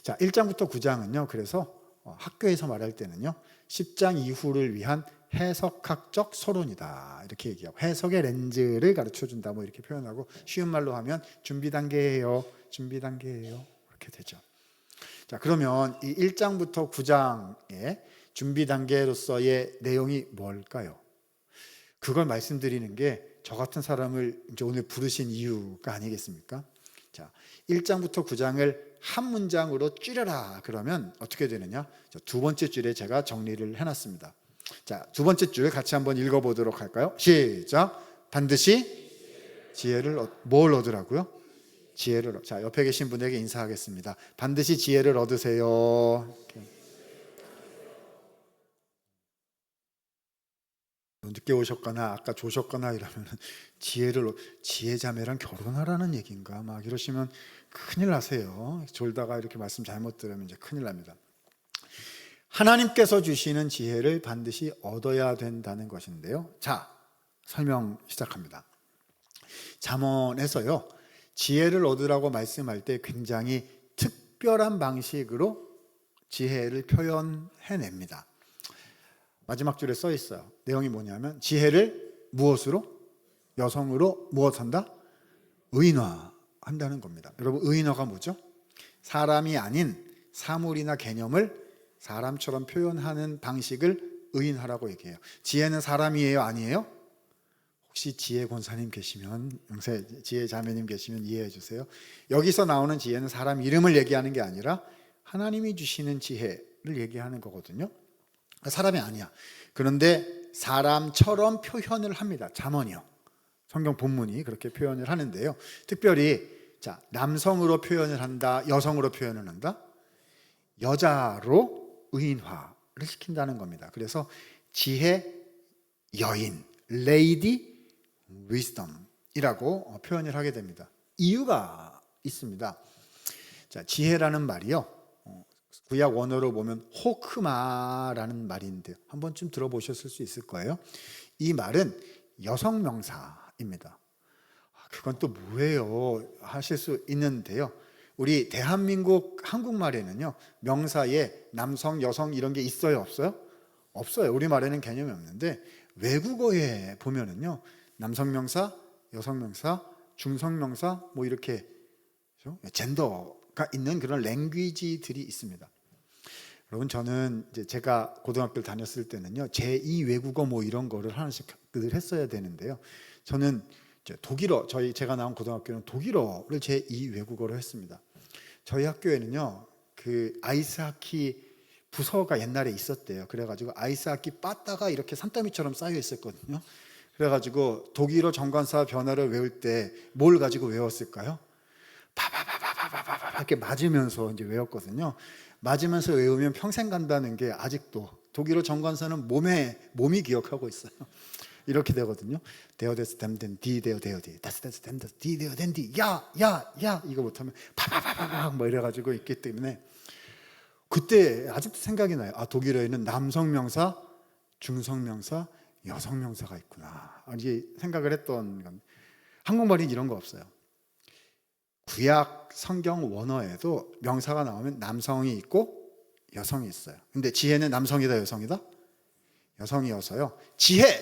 자, 1장부터 9장은요. 그래서 학교에서 말할 때는요. 10장 이후를 위한 해석학적 서론이다. 이렇게 얘기하고 해석의 렌즈를 가르쳐 준다. 뭐 이렇게 표현하고 쉬운 말로 하면 준비 단계예요. 준비 단계예요. 이렇게 되죠. 자, 그러면 이 1장부터 9장의 준비 단계로서의 내용이 뭘까요? 그걸 말씀드리는 게 저 같은 사람을 이제 오늘 부르신 이유가 아니겠습니까? 자, 1장부터 9장을 한 문장으로 줄여라 그러면 어떻게 되느냐? 두 번째 줄에 제가 정리를 해놨습니다. 자, 두 번째 줄 같이 한번 읽어보도록 할까요? 시작. 반드시 지혜를 뭘 얻으라고요? 지혜를. 자, 옆에 계신 분에게 인사하겠습니다. 반드시 지혜를 얻으세요. 늦게 오셨거나 아까 조셨거나 이러면 지혜자매랑 결혼하라는 얘기인가 막 이러시면 큰일 나세요. 졸다가 이렇게 말씀 잘못 들으면 이제 큰일 납니다. 하나님께서 주시는 지혜를 반드시 얻어야 된다는 것인데요. 자, 설명 시작합니다. 잠언에서요, 지혜를 얻으라고 말씀할 때 굉장히 특별한 방식으로 지혜를 표현해냅니다. 마지막 줄에 써 있어요. 내용이 뭐냐면 지혜를 무엇으로? 여성으로 무엇한다? 의인화한다는 겁니다. 여러분, 의인화가 뭐죠? 사람이 아닌 사물이나 개념을 사람처럼 표현하는 방식을 의인화라고 얘기해요. 지혜는 사람이에요? 아니에요? 혹시 지혜 권사님 계시면, 지혜 자매님 계시면 이해해 주세요. 여기서 나오는 지혜는 사람 이름을 얘기하는 게 아니라 하나님이 주시는 지혜를 얘기하는 거거든요. 사람이 아니야. 그런데 사람처럼 표현을 합니다. 잠언이요. 성경 본문이 그렇게 표현을 하는데요. 특별히 자, 남성으로 표현을 한다, 여성으로 표현을 한다, 여자로 의인화를 시킨다는 겁니다. 그래서 지혜 여인, 레이디 위즈덤이라고 표현을 하게 됩니다. 이유가 있습니다. 자, 지혜라는 말이요, 구약 원어로 보면 호크마라는 말인데 한 번쯤 들어보셨을 수 있을 거예요. 이 말은 여성 명사입니다. 그건 또 뭐예요? 하실 수 있는데요. 우리 대한민국 한국말에는요, 명사에 남성, 여성 이런 게 있어요? 없어요? 없어요. 우리말에는 개념이 없는데 외국어에 보면은요, 남성 명사, 여성 명사, 중성 명사 뭐 이렇게 젠더가 있는 그런 랭귀지들이 있습니다. 여러분, 저는 이제 제가 고등학교를 다녔을 때는요, 제2 외국어 뭐 이런 거를 하나씩 늘 했어야 되는데요. 저는 이제 독일어, 제가 나온 고등학교는 독일어를 제2 외국어로 했습니다. 저희 학교에는요, 그 아이스하키 부서가 옛날에 있었대요. 그래가지고 아이스하키 빠따가 이렇게 산더미처럼 쌓여 있었거든요. 그래가지고 독일어 정관사 변화를 외울 때 뭘 가지고 외웠을까요? 바바바바바바바 이렇게 맞으면서 이제 외웠거든요. 맞으면서 외우면 평생 간다는 게 아직도 독일어 정관사는 몸이 기억하고 있어요. 이렇게 되거든요. 데어데스 댐덴 디 데어데어디 다스데스 댐데스 디 데어덴디 야야야 이거 못하면 바바바바바 뭐 이래가지고 있기 때문에 그때 아직도 생각이 나요. 아, 독일어에는 남성 명사, 중성 명사, 여성 명사가 있구나. 이게 생각을 했던 건 한국말엔 이런 거 없어요. 구약 성경 원어에도 명사가 나오면 남성이 있고 여성이 있어요. 근데 지혜는 남성이다, 여성이다? 여성이어서요. 지혜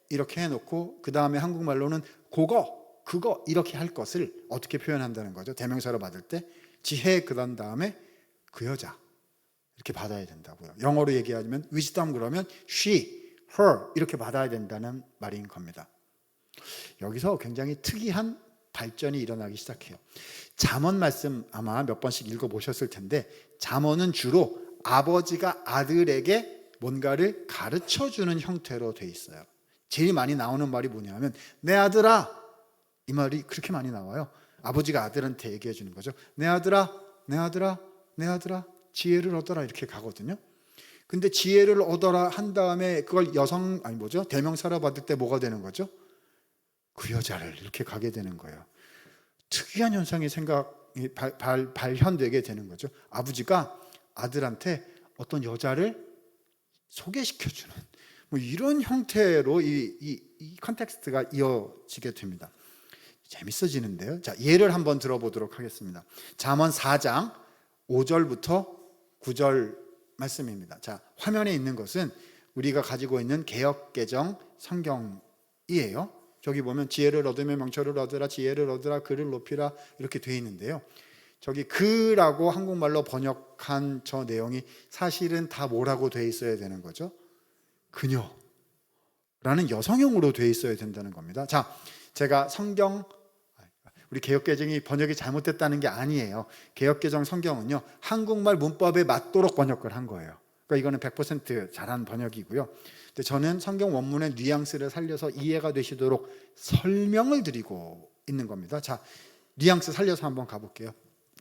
이렇게 해놓고 그 다음에 한국말로는 그거 이렇게 할 것을 어떻게 표현한다는 거죠? 대명사로 받을 때 지혜 그런 다음에 그 여자 이렇게 받아야 된다고요. 영어로 얘기하면 wisdom 그러면 she, her 이렇게 받아야 된다는 말인 겁니다. 여기서 굉장히 특이한 발전이 일어나기 시작해요. 잠언 말씀 아마 몇 번씩 읽어보셨을 텐데 잠언은 주로 아버지가 아들에게 뭔가를 가르쳐주는 형태로 돼 있어요. 제일 많이 나오는 말이 뭐냐면 내 아들아, 이 말이 그렇게 많이 나와요. 아버지가 아들한테 얘기해 주는 거죠. 내 아들아, 내 아들아, 내 아들아, 지혜를 얻어라 이렇게 가거든요. 근데 지혜를 얻어라 한 다음에 그걸 대명사로 받을 때 뭐가 되는 거죠? 그 여자를 이렇게 가게 되는 거예요. 특이한 현상이 발현되게 되는 거죠. 아버지가 아들한테 어떤 여자를 소개시켜주는 뭐 이런 형태로 이 컨텍스트가 이어지게 됩니다. 재밌어지는데요. 자, 예를 한번 들어보도록 하겠습니다. 잠언 4장 5절부터 9절 말씀입니다. 자, 화면에 있는 것은 우리가 가지고 있는 개역개정 성경이에요. 저기 보면 지혜를 얻으면 명철을 얻으라, 지혜를 얻으라, 그를 높이라 이렇게 돼 있는데요. 저기 그라고 한국말로 번역한 저 내용이 사실은 다 뭐라고 돼 있어야 되는 거죠? 그녀라는 여성형으로 돼 있어야 된다는 겁니다. 자, 제가 우리 개역개정이 번역이 잘못됐다는 게 아니에요. 개역개정 성경은요, 한국말 문법에 맞도록 번역을 한 거예요. 그러니까 이거는 100% 잘한 번역이고요. 근데 저는 성경 원문의 뉘앙스를 살려서 이해가 되시도록 설명을 드리고 있는 겁니다. 자, 뉘앙스 살려서 한번 가볼게요.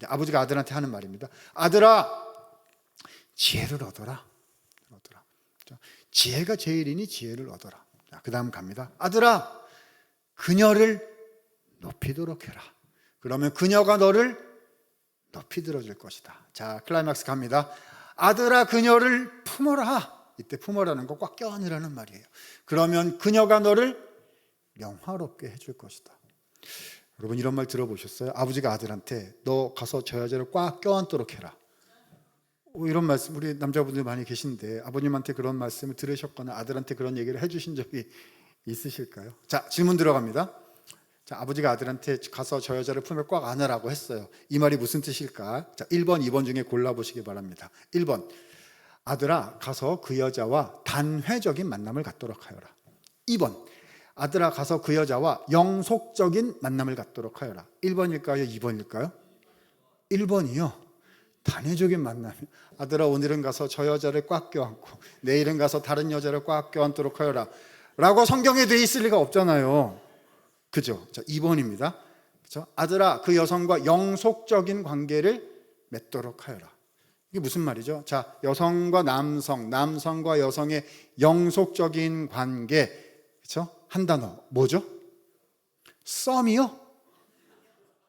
아버지가 아들한테 하는 말입니다. 아들아, 지혜를 얻어라. 지혜가 제일이니 지혜를 얻어라. 그 다음 갑니다. 아들아, 그녀를 높이도록 해라. 그러면 그녀가 너를 높이 들어줄 것이다. 자, 클라이막스 갑니다. 아들아, 그녀를 품어라. 이때 품어라는 거 꽉 껴안으라는 말이에요. 그러면 그녀가 너를 명화롭게 해줄 것이다. 여러분, 이런 말 들어보셨어요? 아버지가 아들한테 너 가서 저 여자를 꽉 껴안도록 해라. 이런 말씀 우리 남자분들 많이 계신데 아버님한테 그런 말씀을 들으셨거나 아들한테 그런 얘기를 해주신 적이 있으실까요? 자, 질문 들어갑니다. 자, 아버지가 아들한테 가서 저 여자를 품에 꽉 안으라고 했어요. 이 말이 무슨 뜻일까? 자, 1번, 2번 중에 골라보시기 바랍니다. 1번, 아들아, 가서 그 여자와 단회적인 만남을 갖도록 하여라. 2번, 아들아, 가서 그 여자와 영속적인 만남을 갖도록 하여라. 1번일까요? 2번일까요? 1번이요. 단회적인 만남. 아들아, 오늘은 가서 저 여자를 꽉 껴안고 내일은 가서 다른 여자를 꽉 껴안도록 하여라 라고 성경에 돼 있을 리가 없잖아요. 그죠? 자, 2번입니다. 그죠? 아들아, 그 여성과 영속적인 관계를 맺도록 하여라. 이게 무슨 말이죠? 자, 여성과 남성, 남성과 여성의 영속적인 관계, 그죠? 한 단어 뭐죠? 썸이요?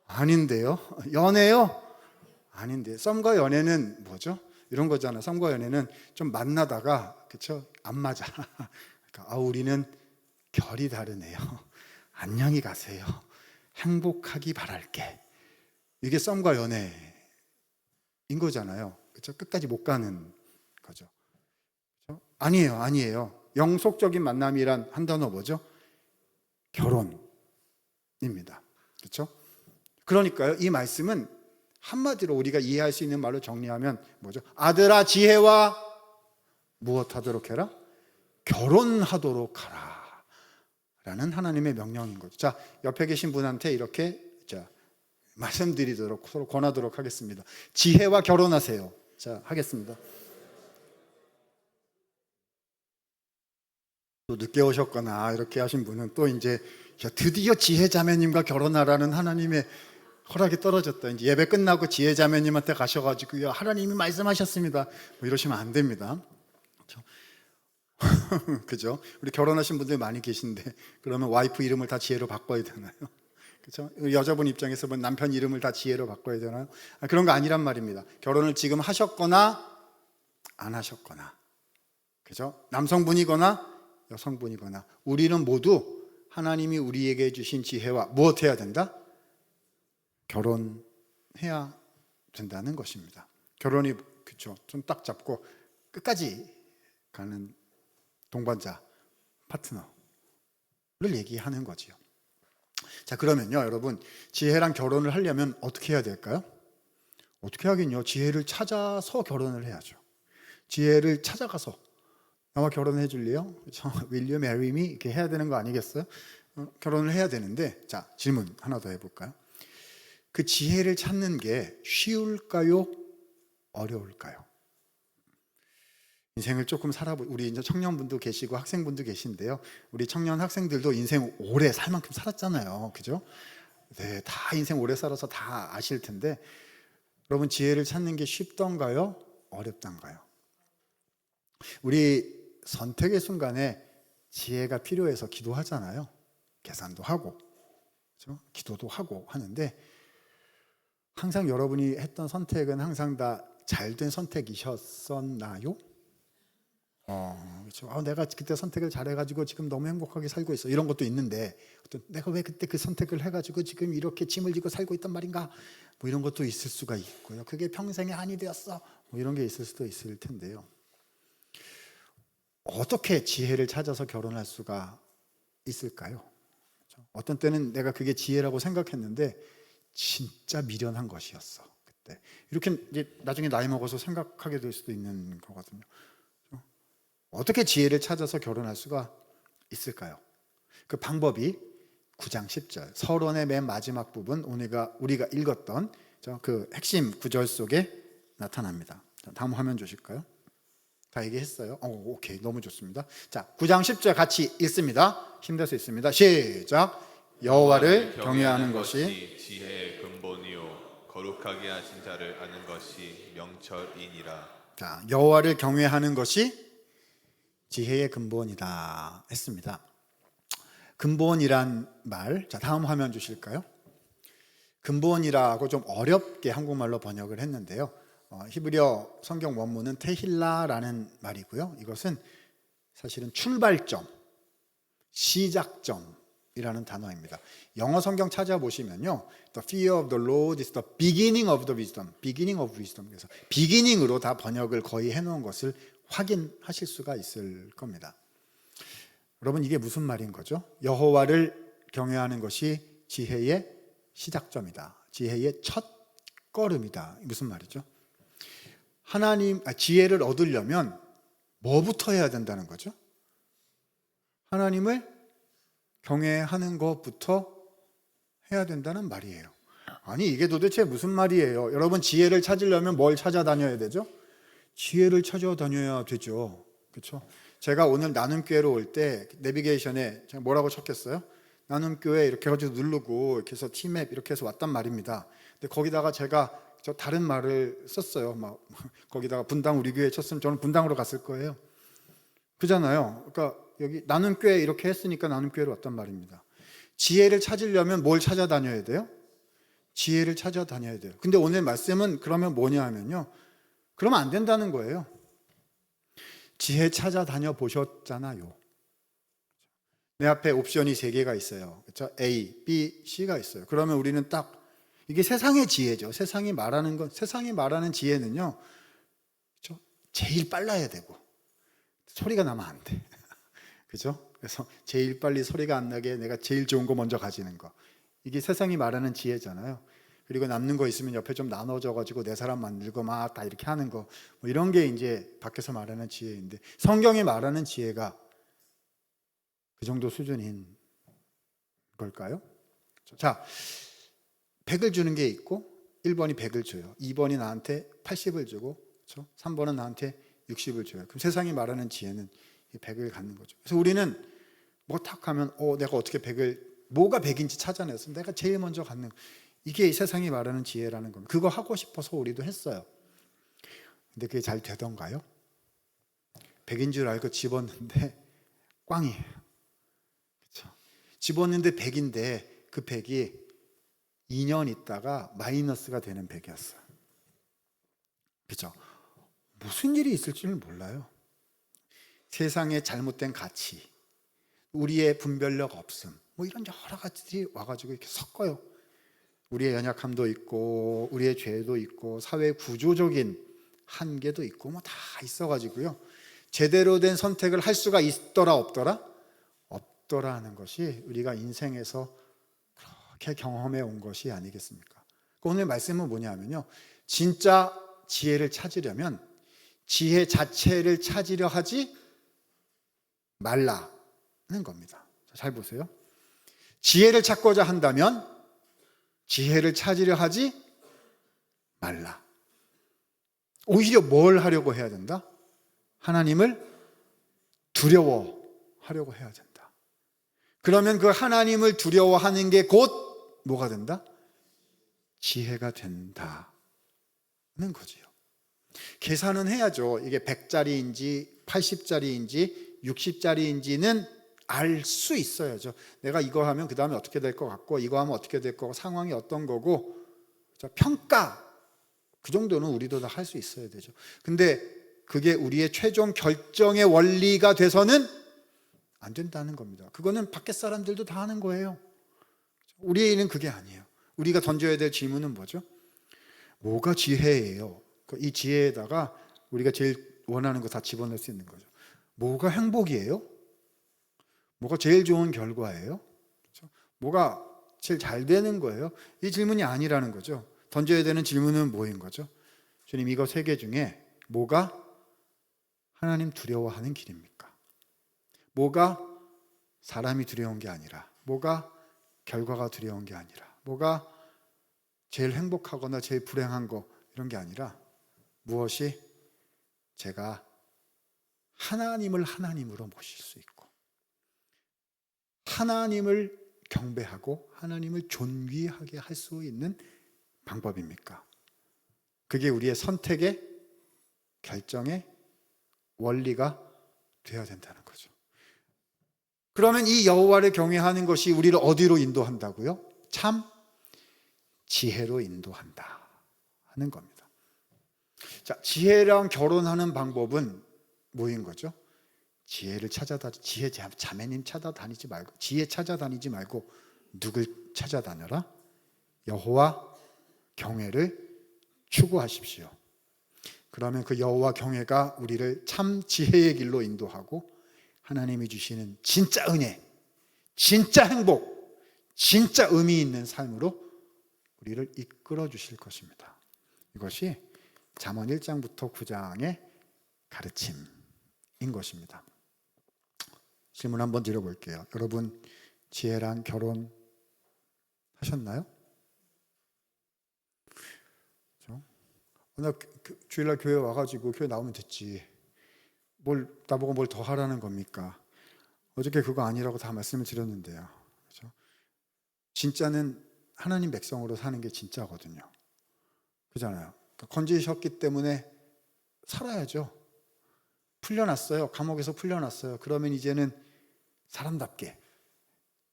아닌데요. 연애요? 아닌데. 썸과 연애는 뭐죠? 이런 거잖아요. 썸과 연애는 좀 만나다가, 그렇죠? 안 맞아. 그러니까 우리는 결이 다르네요. 안녕히 가세요. 행복하기 바랄게. 이게 썸과 연애인 거잖아요. 그렇죠? 끝까지 못 가는 거죠. 그렇죠? 아니에요. 영속적인 만남이란 한 단어 뭐죠? 결혼입니다. 그렇죠? 그러니까요, 이 말씀은 한마디로 우리가 이해할 수 있는 말로 정리하면 뭐죠? 아들아, 지혜와 무엇하도록 해라? 결혼하도록 하라 라는 하나님의 명령인 거죠. 자, 옆에 계신 분한테 이렇게 말씀드리도록, 서로 권하도록 하겠습니다. 지혜와 결혼하세요. 자, 하겠습니다. 또 늦게 오셨거나 이렇게 하신 분은 또 이제 드디어 지혜 자매님과 결혼하라는 하나님의 허락이 떨어졌다. 이제 예배 끝나고 지혜 자매님한테 가셔가지고 하나님이 말씀하셨습니다. 뭐 이러시면 안 됩니다. 그렇죠? 그죠? 우리 결혼하신 분들 많이 계신데 그러면 와이프 이름을 다 지혜로 바꿔야 되나요? 그렇죠? 여자분 입장에서 보면 남편 이름을 다 지혜로 바꿔야 되나요? 그런 거 아니란 말입니다. 결혼을 지금 하셨거나 안 하셨거나, 그죠? 남성분이거나 여성분이거나 우리는 모두 하나님이 우리에게 주신 지혜와 무엇 해야 된다? 결혼해야 된다는 것입니다. 결혼이, 그렇죠, 좀 딱 잡고 끝까지 가는 동반자, 파트너를 얘기하는 거지요. 자, 그러면요, 여러분, 지혜랑 결혼을 하려면 어떻게 해야 될까요? 어떻게 하긴요, 지혜를 찾아서 결혼을 해야죠. 지혜를 찾아가서 나와 결혼해 줄래요? Will you marry me? 이렇게 해야 되는 거 아니겠어요? 결혼을 해야 되는데, 자, 질문 하나 더 해볼까요? 그 지혜를 찾는 게 쉬울까요? 어려울까요? 인생을 조금 우리 이제 청년분도 계시고 학생분도 계신데요. 우리 청년 학생들도 인생 오래 살 만큼 살았잖아요. 그죠? 네, 다 인생 오래 살아서 다 아실 텐데, 여러분, 지혜를 찾는 게 쉽던가요? 어렵던가요? 우리 선택의 순간에 지혜가 필요해서 기도하잖아요. 계산도 하고, 그렇죠? 기도도 하고 하는데, 항상 여러분이 했던 선택은 항상 다 잘된 선택이셨었나요? 그렇죠. 내가 그때 선택을 잘해가지고 지금 너무 행복하게 살고 있어. 이런 것도 있는데 내가 왜 그때 그 선택을 해가지고 지금 이렇게 짐을 지고 살고 있단 말인가? 뭐 이런 것도 있을 수가 있고요. 그게 평생의 한이 되었어. 뭐 이런 게 있을 수도 있을 텐데요. 어떻게 지혜를 찾아서 결혼할 수가 있을까요? 그렇죠? 어떤 때는 내가 그게 지혜라고 생각했는데 진짜 미련한 것이었어. 그때 이렇게 이제 나중에 나이 먹어서 생각하게 될 수도 있는 거거든요. 어떻게 지혜를 찾아서 결혼할 수가 있을까요? 그 방법이 9장 10절 서론의 맨 마지막 부분 우리가 읽었던 그 핵심 구절 속에 나타납니다. 다음 화면 주실까요? 다 얘기했어요? 오케이, 너무 좋습니다. 자, 9장 10절 같이 읽습니다. 힘내서 읽습니다. 시작. 여호와를 경외하는 것이 지혜의 근본이요 거룩하게 하신 자를 아는 것이 명철이니라. 자, 여호와를 경외하는 것이 지혜의 근본이다 했습니다. 근본이란 말, 자 다음 화면 주실까요? 근본이라고 좀 어렵게 한국말로 번역을 했는데요. 히브리어 성경 원문은 테힐라라는 말이고요. 이것은 사실은 출발점, 시작점이라는 단어입니다. 영어 성경 찾아보시면요, The fear of the Lord is the beginning of the wisdom, beginning of wisdom. 그래서 beginning으로 다 번역을 거의 해놓은 것을 확인하실 수가 있을 겁니다. 여러분, 이게 무슨 말인 거죠? 여호와를 경외하는 것이 지혜의 시작점이다. 지혜의 첫 걸음이다. 무슨 말이죠? 지혜를 얻으려면 뭐부터 해야 된다는 거죠? 하나님을 경외하는 것부터 해야 된다는 말이에요. 아니, 이게 도대체 무슨 말이에요? 여러분, 지혜를 찾으려면 뭘 찾아다녀야 되죠? 지혜를 찾아다녀야 되죠. 그렇죠? 제가 오늘 나눔교회로 올 때 내비게이션에 제가 뭐라고 쳤겠어요? 나눔교회 이렇게 해가지고 누르고 이렇게 해서 티맵 이렇게 해서 왔단 말입니다. 근데 거기다가 제가 다른 말을 썼어요. 막 거기다가 분당 우리 교회 쳤으면 저는 분당으로 갔을 거예요. 그잖아요. 그러니까 여기 나눔교회 이렇게 했으니까 나눔교회로 왔단 말입니다. 지혜를 찾으려면 뭘 찾아다녀야 돼요? 지혜를 찾아다녀야 돼요. 근데 오늘 말씀은 그러면 뭐냐 하면요, 그러면 안 된다는 거예요. 지혜 찾아다녀 보셨잖아요. 내 앞에 옵션이 3개가 있어요. 그렇죠? A, B, C가 있어요. 그러면 우리는 딱 이게 세상의 지혜죠. 세상이 말하는 지혜는요, 그렇죠? 제일 빨라야 되고 소리가 나면 안 돼. 그죠? 그래서 제일 빨리 소리가 안 나게 내가 제일 좋은 거 먼저 가지는 거. 이게 세상이 말하는 지혜잖아요. 그리고 남는 거 있으면 옆에 좀 나눠줘가지고 내 사람 만들고 막 다 이렇게 하는 거. 뭐 이런 게 이제 밖에서 말하는 지혜인데, 성경이 말하는 지혜가 그 정도 수준인 걸까요? 자, 100을 주는 게 있고 1번이 100을 줘요. 2번이 나한테 80을 주고, 그렇죠? 3번은 나한테 60을 줘요. 그럼 세상이 말하는 지혜는 100을 갖는 거죠. 그래서 우리는 뭐 탁 하면 내가 어떻게 100을, 뭐가 100인지 찾아내서 내가 제일 먼저 갖는, 이게 세상이 말하는 지혜라는 겁니다. 그거 하고 싶어서 우리도 했어요. 근데 그게 잘 되던가요? 100인 줄 알고 집었는데 꽝이에요. 그렇죠? 집었는데 100인데 그 100이 2년 있다가 마이너스가 되는 100이었어요. 그렇죠? 무슨 일이 있을지는 몰라요. 세상의 잘못된 가치, 우리의 분별력 없음, 뭐 이런 여러 가지들이 와가지고 이렇게 섞어요. 우리의 연약함도 있고 우리의 죄도 있고 사회 구조적인 한계도 있고 뭐 다 있어가지고요, 제대로 된 선택을 할 수가 있더라 없더라? 없더라 하는 것이 우리가 인생에서 그렇게 경험해 온 것이 아니겠습니까? 오늘 말씀은 뭐냐면요, 진짜 지혜를 찾으려면 지혜 자체를 찾으려 하지 말라는 겁니다. 잘 보세요. 지혜를 찾고자 한다면 지혜를 찾으려 하지 말라. 오히려 뭘 하려고 해야 된다? 하나님을 두려워하려고 해야 된다. 그러면 그 하나님을 두려워하는 게 곧 뭐가 된다? 지혜가 된다는 거지요. 계산은 해야죠. 이게 100짜리인지 80짜리인지 60짜리인지는 알 수 있어야죠. 내가 이거 하면 그 다음에 어떻게 될 것 같고, 이거 하면 어떻게 될 거고, 상황이 어떤 거고, 평가가 그 정도는 우리도 다 할 수 있어야 되죠. 근데 그게 우리의 최종 결정의 원리가 돼서는 안 된다는 겁니다. 그거는 밖에 사람들도 다 하는 거예요. 우리의 일은 그게 아니에요. 우리가 던져야 될 질문은 뭐죠? 뭐가 지혜예요? 이 지혜에다가 우리가 제일 원하는 거 다 집어넣을 수 있는 거죠. 뭐가 행복이에요? 뭐가 제일 좋은 결과예요? 그렇죠? 뭐가 제일 잘 되는 거예요? 이 질문이 아니라는 거죠. 던져야 되는 질문은 뭐인 거죠? 주님, 이거 세 개 중에 뭐가 하나님 두려워하는 길입니까? 뭐가 사람이 두려운 게 아니라, 뭐가 결과가 두려운 게 아니라, 뭐가 제일 행복하거나 제일 불행한 거 이런 게 아니라 무엇이 제가 하나님을 하나님으로 모실 수 있고 하나님을 경배하고 하나님을 존귀하게 할 수 있는 방법입니까? 그게 우리의 선택의 결정의 원리가 되어야 된다는 거죠. 그러면 이 여호와를 경외하는 것이 우리를 어디로 인도한다고요? 참 지혜로 인도한다 하는 겁니다. 자, 지혜랑 결혼하는 방법은 뭐인 거죠? 지혜를 지혜 자매님 찾아다니지 말고, 지혜 찾아다니지 말고 누굴 찾아다녀라? 여호와 경외를 추구하십시오. 그러면 그 여호와 경외가 우리를 참 지혜의 길로 인도하고 하나님이 주시는 진짜 은혜, 진짜 행복, 진짜 의미 있는 삶으로 우리를 이끌어 주실 것입니다. 이것이 잠언 1장부터 9장의 가르침인 것입니다. 질문 한번 드려볼게요. 여러분, 지혜랑 결혼하셨나요? 그렇죠? 나 주일날 교회 와가지고 교회 나오면 됐지. 나보고 뭘 더 하라는 겁니까? 어저께 그거 아니라고 다 말씀을 드렸는데요. 그렇죠? 진짜는 하나님 백성으로 사는 게 진짜거든요. 그잖아요. 그러니까 건지셨기 때문에 살아야죠. 풀려났어요. 감옥에서 풀려났어요. 그러면 이제는 사람답게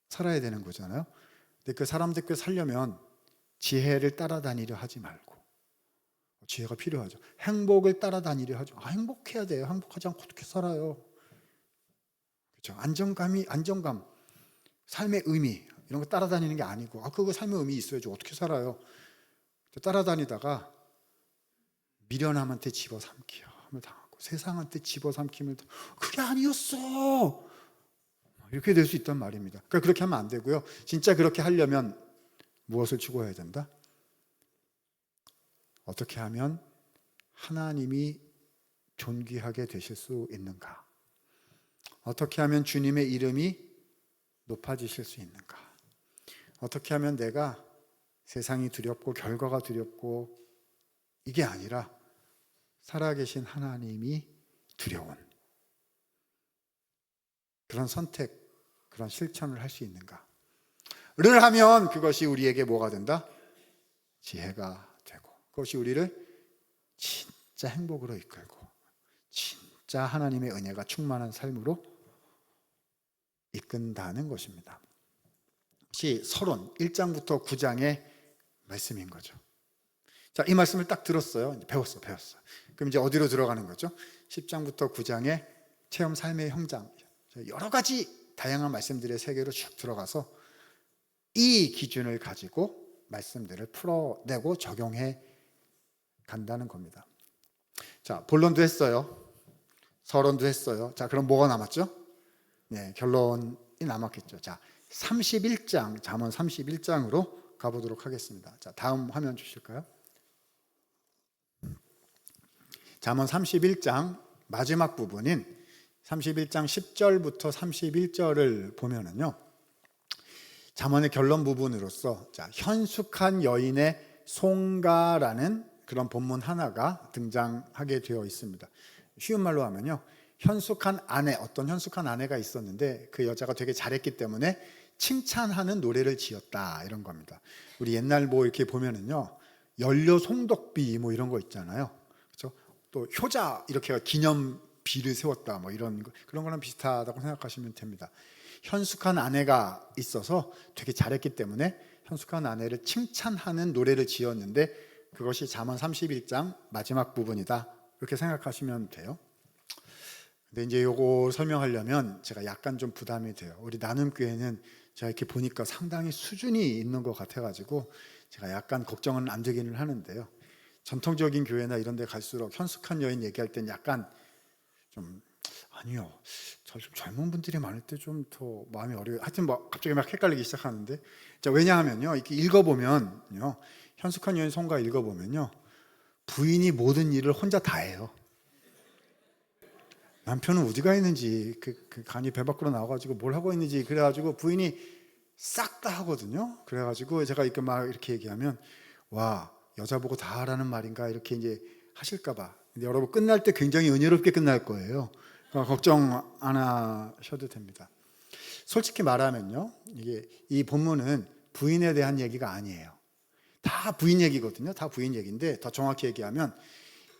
살아야 되는 거잖아요. 근데 그 사람답게 살려면 지혜를 따라다니려 하지 말고 지혜가 필요하죠. 행복을 따라다니려 하죠. 행복해야 돼요. 행복하지 않고 어떻게 살아요? 그렇죠. 안정감, 삶의 의미 이런 거 따라다니는 게 아니고 그거 삶의 의미 있어야죠. 어떻게 살아요? 따라다니다가 미련함한테 집어삼키려 함을 당하고 세상한테 집어삼킴을 그게 아니었어. 이렇게 될 수 있단 말입니다. 그러니까 그렇게 하면 안 되고요. 진짜 그렇게 하려면 무엇을 추구해야 된다? 어떻게 하면 하나님이 존귀하게 되실 수 있는가? 어떻게 하면 주님의 이름이 높아지실 수 있는가? 어떻게 하면 내가 세상이 두렵고 결과가 두렵고 이게 아니라 살아계신 하나님이 두려운 그런 선택, 그런 실천을 할 수 있는가? 를 하면 그것이 우리에게 뭐가 된다? 지혜가 되고 그것이 우리를 진짜 행복으로 이끌고 진짜 하나님의 은혜가 충만한 삶으로 이끈다는 것입니다. 이것이 서론 1장부터 9장의 말씀인 거죠. 자, 이 말씀을 딱 들었어요. 배웠어. 그럼 이제 어디로 들어가는 거죠? 10장부터 9장의 체험 삶의 현장. 여러 가지 다양한 말씀들의 세계로 쭉 들어가서 이 기준을 가지고 말씀들을 풀어내고 적용해 간다는 겁니다. 자, 본론도 했어요. 서론도 했어요. 자, 그럼 뭐가 남았죠? 네, 결론이 남았겠죠. 자, 31장, 잠언 31장으로 가보도록 하겠습니다. 자, 다음 화면 주실까요? 잠언 31장 마지막 부분인 31장 10절부터 31절을 보면은요. 잠언의 결론 부분으로서 자, 현숙한 여인의 송가라는 그런 본문 하나가 등장하게 되어 있습니다. 쉬운 말로 하면요. 현숙한 아내, 어떤 현숙한 아내가 있었는데 그 여자가 되게 잘했기 때문에 칭찬하는 노래를 지었다 이런 겁니다. 우리 옛날 뭐 이렇게 보면은요. 연료 송덕비 뭐 이런 거 있잖아요. 그렇죠? 또 효자 이렇게 기념비를 세웠다 뭐 이런 거, 그런 거랑 비슷하다고 생각하시면 됩니다. 현숙한 아내가 있어서 되게 잘했기 때문에 현숙한 아내를 칭찬하는 노래를 지었는데 그것이 잠언 31장 마지막 부분이다. 이렇게 생각하시면 돼요. 근데 이제 요거 설명하려면 제가 약간 좀 부담이 돼요. 우리 나눔교회는 제가 이렇게 보니까 상당히 수준이 있는 것 같아가지고 제가 약간 걱정은 안 되기는 하는데요. 전통적인 교회나 이런 데 갈수록 현숙한 여인 얘기할 땐 약간 좀 아니요. 저 좀 젊은 분들이 많을 때 좀 더 마음이 어려워요. 하여튼 뭐 갑자기 막 헷갈리기 시작하는데, 자, 왜냐하면요, 이렇게 읽어보면요, 현숙한 여인 성가 읽어보면요, 부인이 모든 일을 혼자 다 해요. 남편은 어디가 있는지 그 간이 배 밖으로 나와가지고 뭘 하고 있는지 그래가지고 부인이 싹 다 하거든요. 그래가지고 제가 이렇게 막 이렇게 얘기하면 와, 여자 보고 다 하라는 말인가 이렇게 이제 하실까봐. 근데 여러분 끝날 때 굉장히 은혜롭게 끝날 거예요. 그러니까 걱정 안 하셔도 됩니다. 솔직히 말하면요, 이게 이 본문은 부인에 대한 얘기가 아니에요. 다 부인 얘기거든요. 다 부인 얘기인데 더 정확히 얘기하면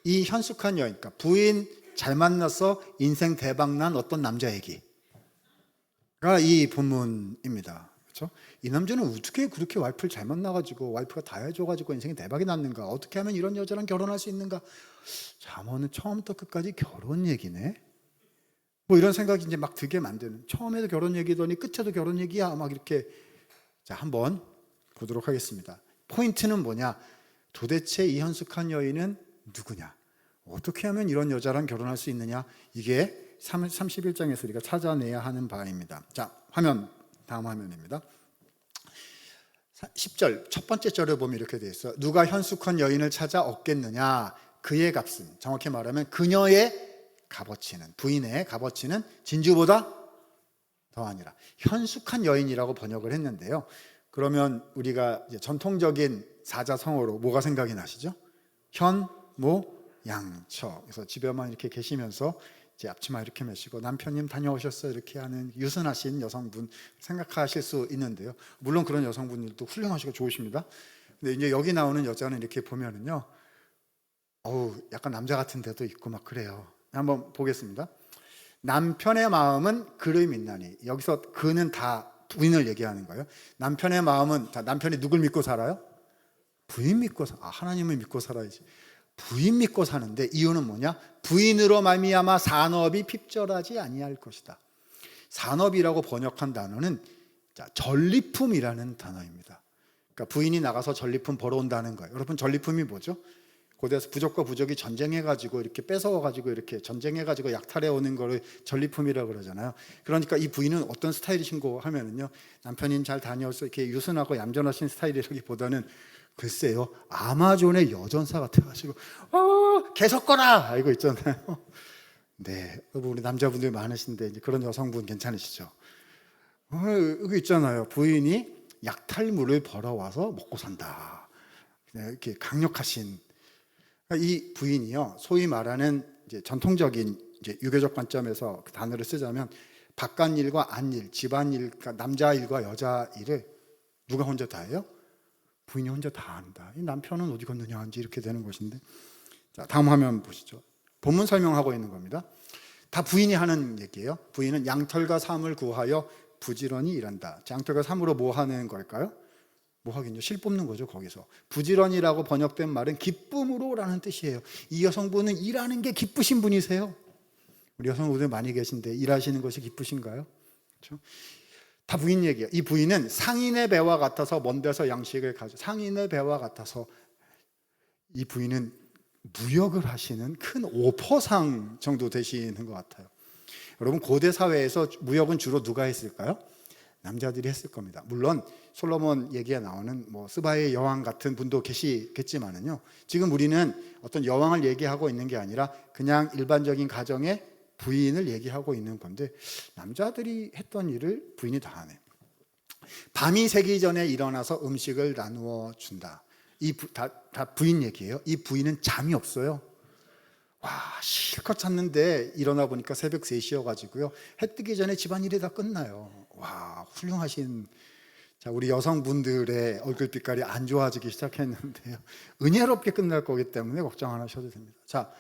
이 현숙한 여인, 그러니까 부인 잘 만나서 인생 대박난 어떤 남자 얘기가 이 본문입니다. 그렇죠? 이 남자는 어떻게 그렇게 와이프를 잘 만나가지고 와이프가 다 해줘가지고 인생이 대박이 났는가? 어떻게 하면 이런 여자랑 결혼할 수 있는가? 잠언은 처음부터 끝까지 결혼 얘기네. 뭐 이런 생각이 이제 막 들게 만드는. 처음에도 결혼 얘기더니 끝에도 결혼 얘기야. 막 이렇게. 자, 한번 보도록 하겠습니다. 포인트는 뭐냐? 도대체 이 현숙한 여인은 누구냐? 어떻게 하면 이런 여자랑 결혼할 수 있느냐? 이게 31장에서 우리가 찾아내야 하는 바입니다. 자, 다음 화면입니다. 10절 첫 번째 절을 보면 이렇게 되어 있어요. 누가 현숙한 여인을 찾아 얻겠느냐? 그의 값은, 정확히 말하면 그녀의 값어치는, 부인의 값어치는 진주보다 더하니라. 현숙한 여인이라고 번역을 했는데요. 그러면 우리가 이제 전통적인 사자성어로 뭐가 생각이 나시죠? 현, 모, 양처. 그래서 집에만 이렇게 계시면서 이제 앞치마 이렇게 매시고 남편님 다녀오셨어요 이렇게 하는 유순하신 여성분 생각하실 수 있는데요. 물론 그런 여성분들도 훌륭하시고 좋으십니다. 근데 이제 여기 나오는 여자는 이렇게 보면은요, 약간 남자 같은 데도 있고 막 그래요. 한번 보겠습니다. 남편의 마음은 그를 믿나니. 여기서 그는 다 부인을 얘기하는 거예요. 남편의 마음은, 남편이 누굴 믿고 살아요? 부인 믿고 하나님을 믿고 살아야지. 부인 믿고 사는데 이유는 뭐냐? 부인으로 말미암아 산업이 핍절하지 아니할 것이다. 산업이라고 번역한 단어는 전리품이라는 단어입니다. 그러니까 부인이 나가서 전리품 벌어온다는 거예요. 여러분, 전리품이 뭐죠? 고대에서 부족과 부족이 전쟁해가지고 이렇게 뺏어와가지고 이렇게 전쟁해가지고 약탈해오는 거를 전리품이라고 그러잖아요. 그러니까 이 부인은 어떤 스타일이신고 하면은요, 남편님 잘 다녀왔어 이렇게 유순하고 얌전하신 스타일이라기보다는 글쎄요, 아마존의 여전사 같아가지고 계속 거라 이거 있잖아요. 네, 우리 남자분들 많으신데 이제 그런 여성분 괜찮으시죠? 이거 있잖아요. 부인이 약탈물을 벌어와서 먹고 산다. 이렇게 강력하신 이 부인이요, 소위 말하는 이제 전통적인 이제 유교적 관점에서 그 단어를 쓰자면 바깥일과 안일, 집안일, 그러니까 남자 일과 여자 일을 누가 혼자 다 해요? 부인이 혼자 다 한다. 이 남편은 어디 갔느냐 한지 이렇게 되는 것인데, 자, 다음 화면 보시죠. 본문 설명하고 있는 겁니다. 다 부인이 하는 얘기예요. 부인은 양털과 삼을 구하여 부지런히 일한다. 양털과 삼으로 뭐 하는 걸까요? 뭐 하긴요, 실 뽑는 거죠. 거기서 부지런이라고 번역된 말은 기쁨으로라는 뜻이에요. 이 여성분은 일하는 게 기쁘신 분이세요. 우리 여성분들 많이 계신데 일하시는 것이 기쁘신가요? 그렇죠? 다 부인 얘기예요. 이 부인은 상인의 배와 같아서 먼 데서 양식을 가져. 상인의 배와 같아서 이 부인은 무역을 하시는 큰 오퍼상 정도 되시는 것 같아요. 여러분, 고대 사회에서 무역은 주로 누가 했을까요? 남자들이 했을 겁니다. 물론 솔로몬 얘기에 나오는 뭐 스바의 여왕 같은 분도 계시겠지만은요, 지금 우리는 어떤 여왕을 얘기하고 있는 게 아니라 그냥 일반적인 가정의 부인을 얘기하고 있는 건데, 남자들이 했던 일을 부인이 다 하네. 밤이 새기 전에 일어나서 음식을 나누어 준다. 다 부인 얘기예요. 이 부인은 잠이 없어요. 와, 실컷 잤는데 일어나 보니까 새벽 3시여가지고요, 해 뜨기 전에 집안일이 다 끝나요. 와, 훌륭하신. 자, 우리 여성분들의 얼굴빛깔이 안 좋아지기 시작했는데요, 은혜롭게 끝날 거기 때문에 걱정 안 하셔도 됩니다. 자,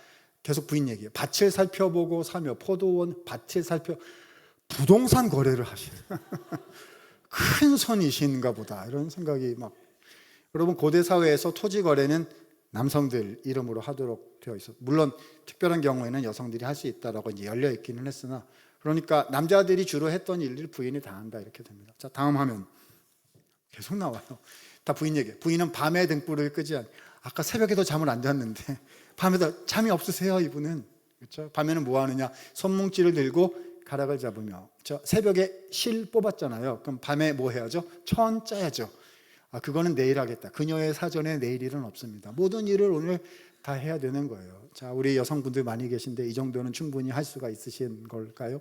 계속 부인 얘기예요. 밭을 살펴보고 사며 포도원 밭을 부동산 거래를 하시는 큰 선이신가 보다 이런 생각이 막. 여러분, 고대 사회에서 토지 거래는 남성들 이름으로 하도록 되어 있어. 물론 특별한 경우에는 여성들이 할 수 있다라고 이제 열려 있기는 했으나, 그러니까 남자들이 주로 했던 일을 부인이 다 한다 이렇게 됩니다. 자, 다음 화면 계속 나와요. 다 부인 얘기. 부인은 밤에 등불을 끄지 않. 아까 새벽에도 잠을 안 잤는데 밤에도 잠이 없으세요 이분은. 그렇죠? 밤에는 뭐 하느냐? 손뭉치를 들고 가락을 잡으며. 그렇죠? 새벽에 실 뽑았잖아요. 그럼 밤에 뭐 해야죠? 천 짜야죠. 그거는 내일 하겠다. 그녀의 사전에 내일 일은 없습니다. 모든 일을 오늘 다 해야 되는 거예요. 자, 우리 여성분들 많이 계신데 이 정도는 충분히 할 수가 있으신 걸까요?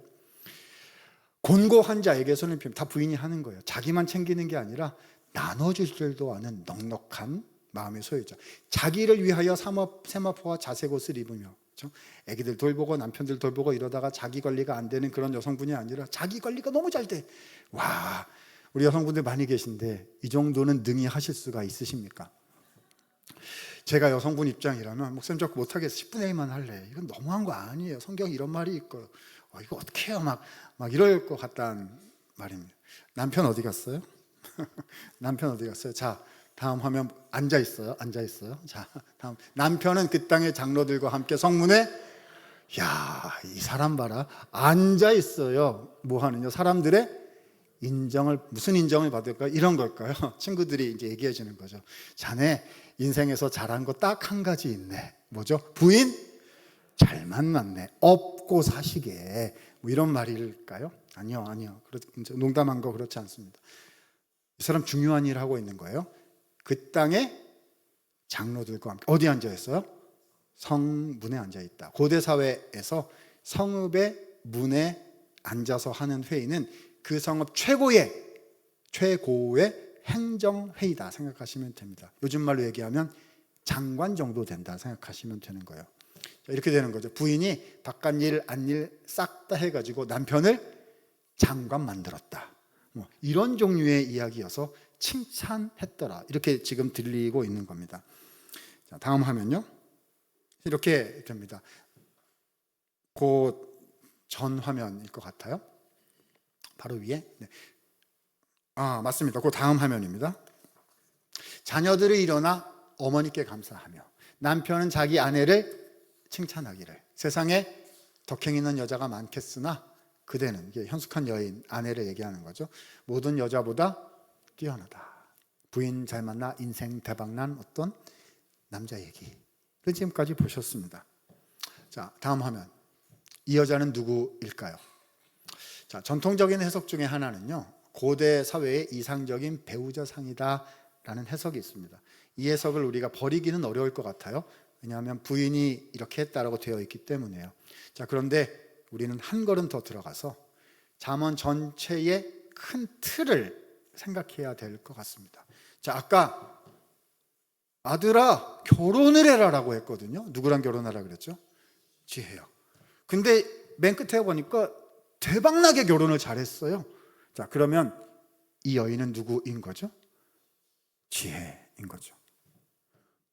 곤고한 자에게 손을 펴면 다 부인이 하는 거예요. 자기만 챙기는 게 아니라 나눠줄 줄도 아는 넉넉한 마음의 소유자. 자기를 위하여 세마포와 자색 옷을 입으며, 그렇죠? 애기들 돌보고 남편들 돌보고 이러다가 자기 관리가 안 되는 그런 여성분이 아니라 자기 관리가 너무 잘 돼. 와, 우리 여성분들 많이 계신데 이 정도는 능히 하실 수가 있으십니까? 제가 여성분 입장이라면 목사님 자꾸 못하겠어. 10분의 1만 할래. 이건 너무한 거 아니에요. 성경에 이런 말이 있고 이거 어떻게 해요? 막 이럴 것 같다는 말입니다. 남편 어디 갔어요? 남편 어디 갔어요? 자, 다음 화면 앉아 있어요. 자, 다음 남편은 그 땅의 장로들과 함께 성문에, 야, 이 사람 봐라. 앉아 있어요. 뭐 하느냐? 사람들의 인정을, 무슨 인정을 받을까? 이런 걸까요? 친구들이 이제 얘기해 주는 거죠. 자네 인생에서 잘한 거 딱 한 가지 있네. 뭐죠? 부인 잘 만났네. 업고 사시게. 뭐 이런 말일까요? 아니요. 농담한 거 그렇지 않습니다. 이 사람 중요한 일을 하고 있는 거예요. 그 땅에 장로들과 함께 어디 앉아 있어요? 성문에 앉아 있다. 고대 사회에서 성읍의 문에 앉아서 하는 회의는 그 성읍 최고의 행정회의다 생각하시면 됩니다. 요즘 말로 얘기하면 장관 정도 된다 생각하시면 되는 거예요. 이렇게 되는 거죠. 부인이 바깥일 안일 싹 다 해가지고 남편을 장관 만들었다. 뭐 이런 종류의 이야기여서 칭찬했더라. 이렇게 지금 들리고 있는 겁니다. 자, 다음 화면요. 이렇게 됩니다. 그 전 화면일 것 같아요. 바로 위에. 네. 맞습니다. 그 다음 화면입니다. 자녀들이 일어나 어머니께 감사하며 남편은 자기 아내를 칭찬하기를 세상에 덕행 있는 여자가 많겠으나 그대는, 이게 현숙한 여인 아내를 얘기하는 거죠. 모든 여자보다 뛰어나다. 부인 잘 만나 인생 대박난 어떤 남자 얘기를 지금까지 보셨습니다. 자, 다음 화면. 이 여자는 누구일까요? 자, 전통적인 해석 중에 하나는요, 고대 사회의 이상적인 배우자상이다라는 해석이 있습니다. 이 해석을 우리가 버리기는 어려울 것 같아요. 왜냐하면 부인이 이렇게 했다라고 되어 있기 때문에요. 자, 그런데 우리는 한 걸음 더 들어가서 잠언 전체의 큰 틀을 생각해야 될 것 같습니다. 자, 아까 아들아 결혼을 해라라고 했거든요. 누구랑 결혼하라 그랬죠? 지혜요. 근데 맨 끝에 보니까 대박나게 결혼을 잘했어요. 자, 그러면 이 여인은 누구인 거죠? 지혜인 거죠.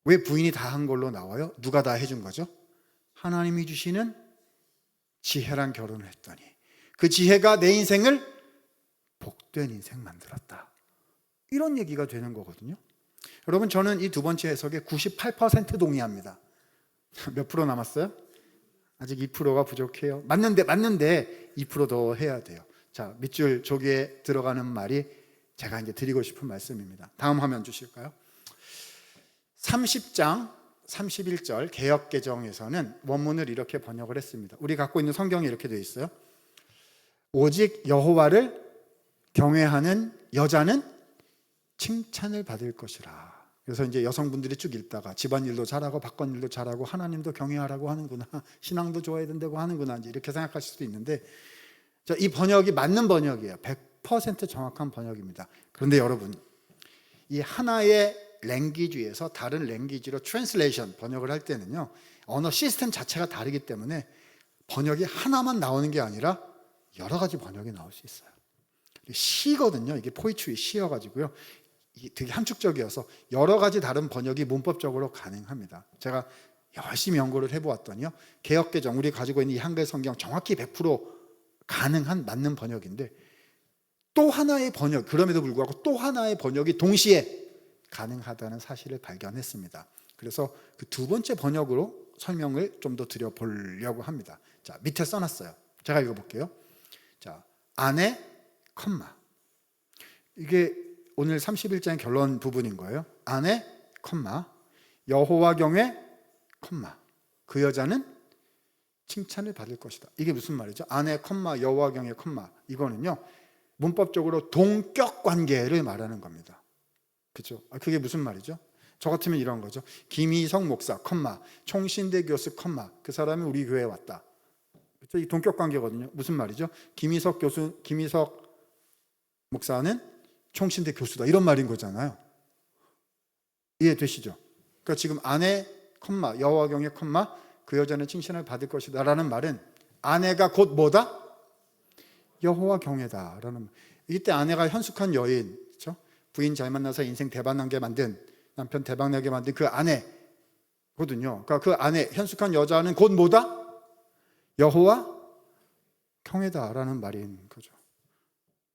왜 부인이 다 한 걸로 나와요? 누가 다 해준 거죠? 하나님이 주시는 지혜랑 결혼을 했더니 그 지혜가 내 인생을 복된 인생 만들었다. 이런 얘기가 되는 거거든요. 여러분, 저는 이 두 번째 해석에 98% 동의합니다. 몇 프로 남았어요? 아직 2%가 부족해요. 맞는데 2% 더 해야 돼요. 자, 밑줄 조기에 들어가는 말이 제가 이제 드리고 싶은 말씀입니다. 다음 화면 주실까요? 30장 31절 개역개정에서는 원문을 이렇게 번역을 했습니다. 우리 갖고 있는 성경이 이렇게 되어 있어요. 오직 여호와를 경외하는 여자는 칭찬을 받을 것이라. 그래서 이제 여성분들이 쭉 읽다가 집안일도 잘하고 바깥일도 잘하고 하나님도 경외하라고 하는구나, 신앙도 좋아야 된다고 하는구나, 이제 이렇게 생각하실 수도 있는데, 자, 이 번역이 맞는 번역이에요. 100% 정확한 번역입니다. 그런데 여러분, 이 하나의 랭귀지에서 다른 랭귀지로 트랜슬레이션 번역을 할 때는요, 언어 시스템 자체가 다르기 때문에 번역이 하나만 나오는 게 아니라 여러 가지 번역이 나올 수 있어요. 시거든요. 이게 포이트리 시여가지고요, 이게 되게 함축적이어서 여러 가지 다른 번역이 문법적으로 가능합니다. 제가 열심히 연구를 해보았더니요, 개역개정, 우리 가지고 있는 이 한글 성경 정확히 100% 가능한 맞는 번역인데, 또 하나의 번역, 그럼에도 불구하고 또 하나의 번역이 동시에 가능하다는 사실을 발견했습니다. 그래서 그 두 번째 번역으로 설명을 좀 더 드려보려고 합니다. 자, 밑에 써놨어요. 제가 읽어볼게요. 자, 아내, 컴마. 이게 오늘 31장의 결론 부분인 거예요. 아내, 컴마. 여호와 경외, 컴마. 그 여자는 칭찬을 받을 것이다. 이게 무슨 말이죠? 아내, 컴마, 여호와 경외, 컴마. 이거는요, 문법적으로 동격 관계를 말하는 겁니다. 그렇죠? 그게 무슨 말이죠? 저 같으면 이런 거죠. 김희석 목사, 컴마, 총신대 교수, 컴마. 그 사람이 우리 교회에 왔다. 그렇죠? 이 동격 관계거든요. 무슨 말이죠? 김희석 목사는 총신대 교수다. 이런 말인 거잖아요. 이해되시죠? 그러니까 지금 아내, 컴마, 여호와 경외, 컴마, 그 여자는 칭찬을 받을 것이다 라는 말은 아내가 곧 뭐다? 여호와 경외다라는. 이때 아내가 현숙한 여인, 그렇죠? 부인 잘 만나서 인생 대박나게 만든, 남편 대박나게 만든 그 아내거든요. 그러니까 그 아내, 현숙한 여자는 곧 뭐다? 여호와 경외다라는 말인 거죠.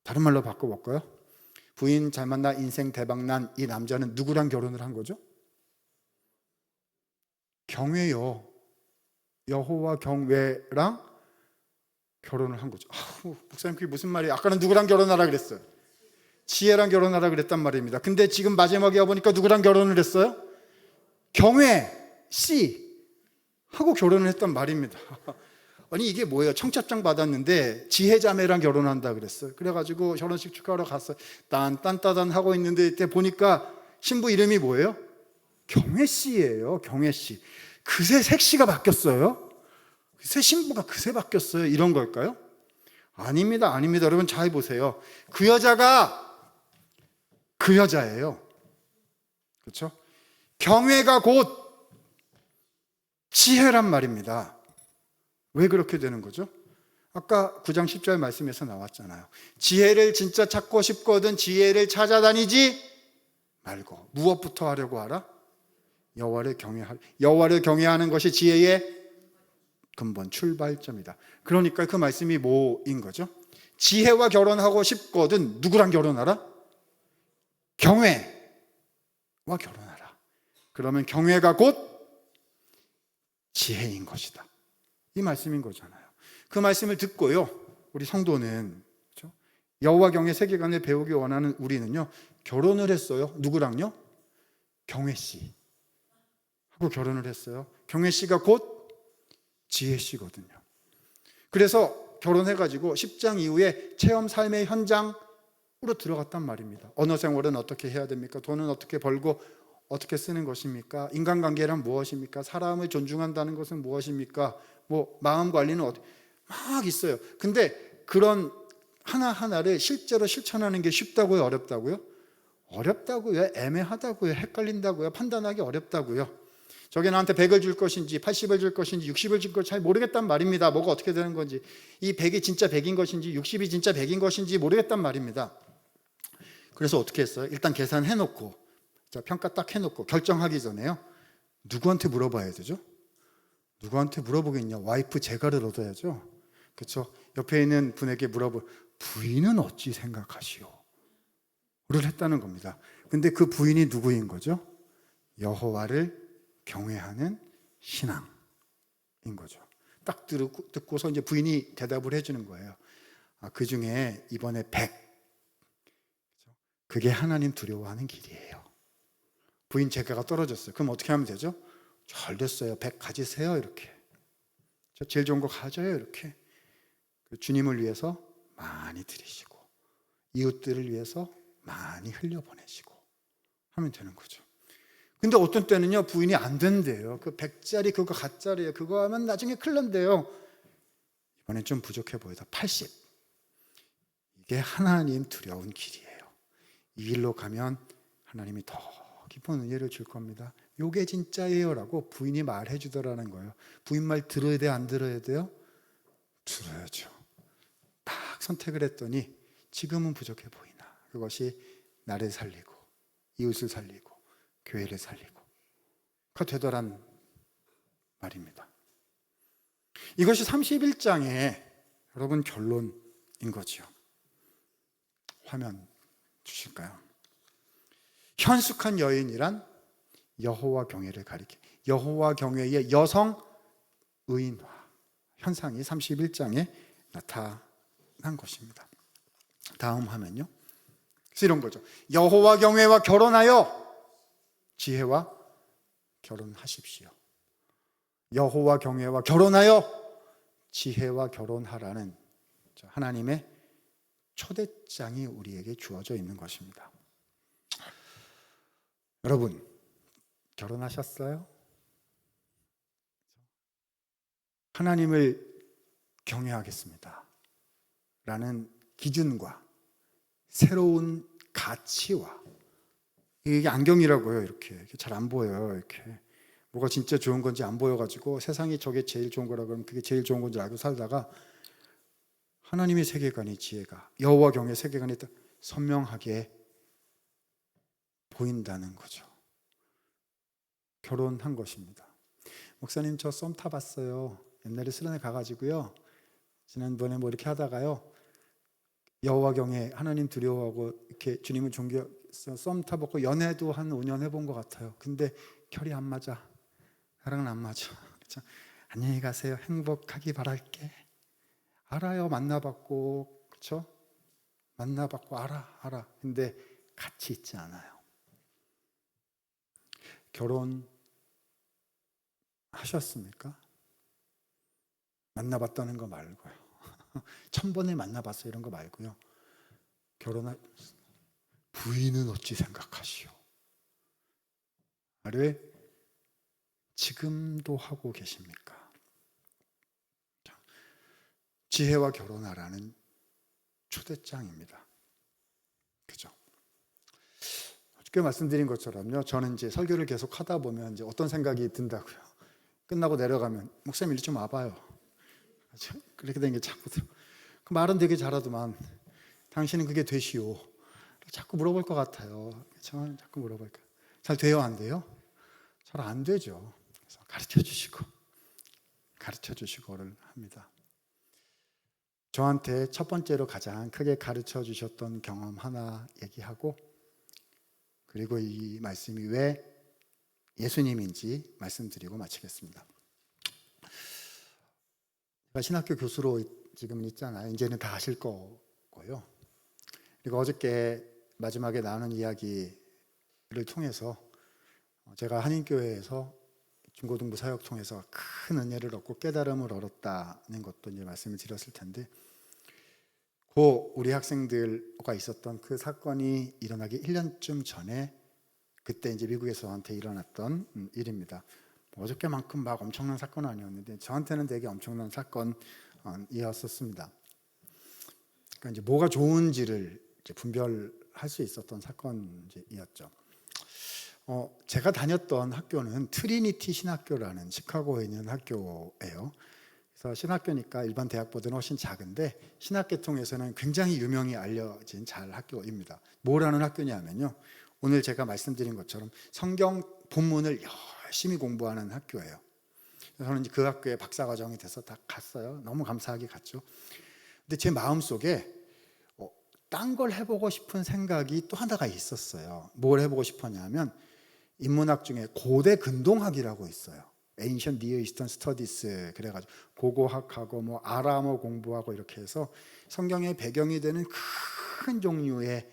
다른 말로 바꿔볼까요? 부인 잘 만나 인생 대박난 이 남자는 누구랑 결혼을 한 거죠? 경외요. 여호와 경외랑 결혼을 한 거죠. 목사님 그게 무슨 말이에요? 아까는 누구랑 결혼하라 그랬어요? 지혜랑 결혼하라 그랬단 말입니다. 근데 지금 마지막에 와보니까 누구랑 결혼을 했어요? 경외 씨 하고 결혼을 했단 말입니다. 아니 이게 뭐예요? 청첩장 받았는데 지혜자매랑 결혼한다 그랬어요. 그래가지고 결혼식 축하하러 갔어요. 딴딴따단 하고 있는데 이때 보니까 신부 이름이 뭐예요? 경외 씨예요. 경외 씨. 그새 색시가 바뀌었어요? 그새 신부가 그새 바뀌었어요? 이런 걸까요? 아닙니다. 아닙니다. 여러분 잘 보세요. 그 여자가 그 여자예요. 그렇죠? 경외가 곧 지혜란 말입니다. 왜 그렇게 되는 거죠? 아까 9장 10절 말씀에서 나왔잖아요. 지혜를 진짜 찾고 싶거든 지혜를 찾아다니지 말고 무엇부터 하려고 하라? 여호와를 경외하는 것이 지혜의 근본 출발점이다. 그러니까 그 말씀이 뭐인 거죠? 지혜와 결혼하고 싶거든 누구랑 결혼하라? 경외와 결혼하라. 그러면 경외가 곧 지혜인 것이다. 이 말씀인 거잖아요. 그 말씀을 듣고요, 우리 성도는 그렇죠? 여호와 경외 세계관을 배우기 원하는 우리는요, 결혼을 했어요. 누구랑요? 경외 씨 하고 결혼을 했어요. 경외 씨가 곧 지혜 씨거든요. 그래서 결혼해가지고 10장 이후에 체험 삶의 현장으로 들어갔단 말입니다. 언어 생활은 어떻게 해야 됩니까? 돈은 어떻게 벌고 어떻게 쓰는 것입니까? 인간관계란 무엇입니까? 사람을 존중한다는 것은 무엇입니까? 뭐 마음 관리는 막 있어요. 근데 그런 하나하나를 실제로 실천하는 게 쉽다고요? 어렵다고요? 어렵다고요? 애매하다고요? 헷갈린다고요? 판단하기 어렵다고요? 저게 나한테 100을 줄 것인지 80을 줄 것인지 60을 줄 것인지 잘 모르겠단 말입니다. 뭐가 어떻게 되는 건지, 이 100이 진짜 100인 것인지 60이 진짜 100인 것인지 모르겠단 말입니다. 그래서 어떻게 했어요? 일단 계산해놓고, 자, 평가 딱 해놓고 결정하기 전에요, 누구한테 물어봐야 되죠? 누구한테 물어보겠냐? 와이프 재가를 얻어야죠. 그렇죠? 옆에 있는 분에게 부인은 어찌 생각하시오? 를 했다는 겁니다. 근데 그 부인이 누구인 거죠? 여호와를 경외하는 신앙인 거죠. 딱 듣고서 이제 부인이 대답을 해주는 거예요. 그 중에 이번에 100, 그게 하나님 두려워하는 길이에요. 부인 재가가 떨어졌어요. 그럼 어떻게 하면 되죠? 잘 됐어요. 100 가지세요. 이렇게. 제일 좋은 거 가져요. 이렇게. 주님을 위해서 많이 드리시고 이웃들을 위해서 많이 흘려보내시고 하면 되는 거죠. 근데 어떤 때는요, 부인이 안 된대요. 그 100짜리 그거 가짜리예요. 그거 하면 나중에 큰일 난대요. 이번엔 좀 부족해 보이다. 80. 이게 하나님 두려운 길이에요. 이 길로 가면 하나님이 더 깊은 은혜를 줄 겁니다. 요게 진짜예요 라고 부인이 말해 주더라는 거예요. 부인 말 들어야 돼요? 안 들어야 돼요? 들어야죠. 딱 선택을 했더니 지금은 부족해 보이나 그것이 나를 살리고 이웃을 살리고 교회를 살리고 가 되더란 말입니다. 이것이 31장의 여러분 결론인 거죠. 화면 주실까요? 현숙한 여인이란 여호와 경외를 가리켜 여호와 경외의 여성 의인화 현상이 31장에 나타난 것입니다. 다음 화면요. 그래서 이런 거죠. 여호와 경외와 결혼하여 지혜와 결혼하십시오. 여호와 경외와 결혼하여 지혜와 결혼하라는 하나님의 초대장이 우리에게 주어져 있는 것입니다. 여러분, 결혼하셨어요? 하나님을 경외하겠습니다 라는 기준과 새로운 가치와, 이게 안경이라고요. 이렇게 잘 안 보여요. 이렇게 뭐가 진짜 좋은 건지 안 보여가지고 세상이 저게 제일 좋은 거라 그러면 그게 제일 좋은 건지 알고 살다가 하나님의 세계관이, 지혜가, 여호와 경외 세계관이 선명하게 보인다는 거죠. 결혼한 것입니다. 목사님, 저 썸 타봤어요. 옛날에 수련회 가가지고요, 지난번에 뭐 이렇게 하다가요, 여호와 경외, 하나님 두려워하고 이렇게 주님을 존경해서 썸 타보고 연애도 한 5년 해본 것 같아요. 근데 결이 안 맞아. 나랑은 안 맞아. 그렇죠? 안녕히 가세요. 행복하기 바랄게. 알아요. 만나봤고, 그렇죠? 만나봤고 알아. 근데 같이 있지 않아요. 결혼하셨습니까? 만나봤다는 거 말고요. 1000번을 만나봤어요. 이런 거 말고요. 부인은 어찌 생각하시오? 를 지금도 하고 계십니까? 지혜와 결혼하라는 초대장입니다. 그죠? 어저께 말씀드린 것처럼요, 저는 이제 설교를 계속 하다 보면 이제 어떤 생각이 든다고요. 끝나고 내려가면 목사님 일 좀 와봐요. 그렇게 된 게 자꾸 들어. 그 말은 되게 잘하더만 당신은 그게 되시오. 자꾸 물어볼 것 같아요. 저는 자꾸 물어볼까. 잘 돼요, 안 돼요? 잘 안 되죠. 그래서 가르쳐 주시고를 합니다. 저한테 첫 번째로 가장 크게 가르쳐 주셨던 경험 하나 얘기하고, 그리고 이 말씀이 왜 예수님인지 말씀드리고 마치겠습니다. 제가 신학교 교수로 지금 있잖아요. 이제는 다 아실 거고요. 그리고 어저께 마지막에 나누는 이야기를 통해서 제가 한인교회에서 중고등부 사역 통해서 큰 은혜를 얻고 깨달음을 얻었다는 것도 이제 말씀을 드렸을 텐데, 우리 학생들과 있었던 그 사건이 일어나기 1년쯤 전에, 그때 이제 미국에서 저한테 일어났던 일입니다. 어저께만큼 막 엄청난 사건은 아니었는데 저한테는 되게 엄청난 사건이었었습니다. 그러니까 이제 뭐가 좋은지를 이제 분별할 수 있었던 사건이었죠. 제가 다녔던 학교는 트리니티 신학교라는 시카고에 있는 학교예요. 그래서 신학교니까 일반 대학보다는 훨씬 작은데 신학계통에서는 굉장히 유명히 알려진 잘 학교입니다. 뭐라는 학교냐면요, 오늘 제가 말씀드린 것처럼 성경 본문을 열심히 공부하는 학교예요. 저는 그 학교에 박사과정이 돼서 다 갔어요. 너무 감사하게 갔죠. 근데 제 마음속에 딴 걸 해보고 싶은 생각이 또 하나가 있었어요. 뭘 해보고 싶었냐면, 인문학 중에 고대 근동학이라고 있어요. Ancient Near Eastern Studies, 그래가지고 고고학하고 뭐 아람어 공부하고 이렇게 해서 성경의 배경이 되는 큰 종류의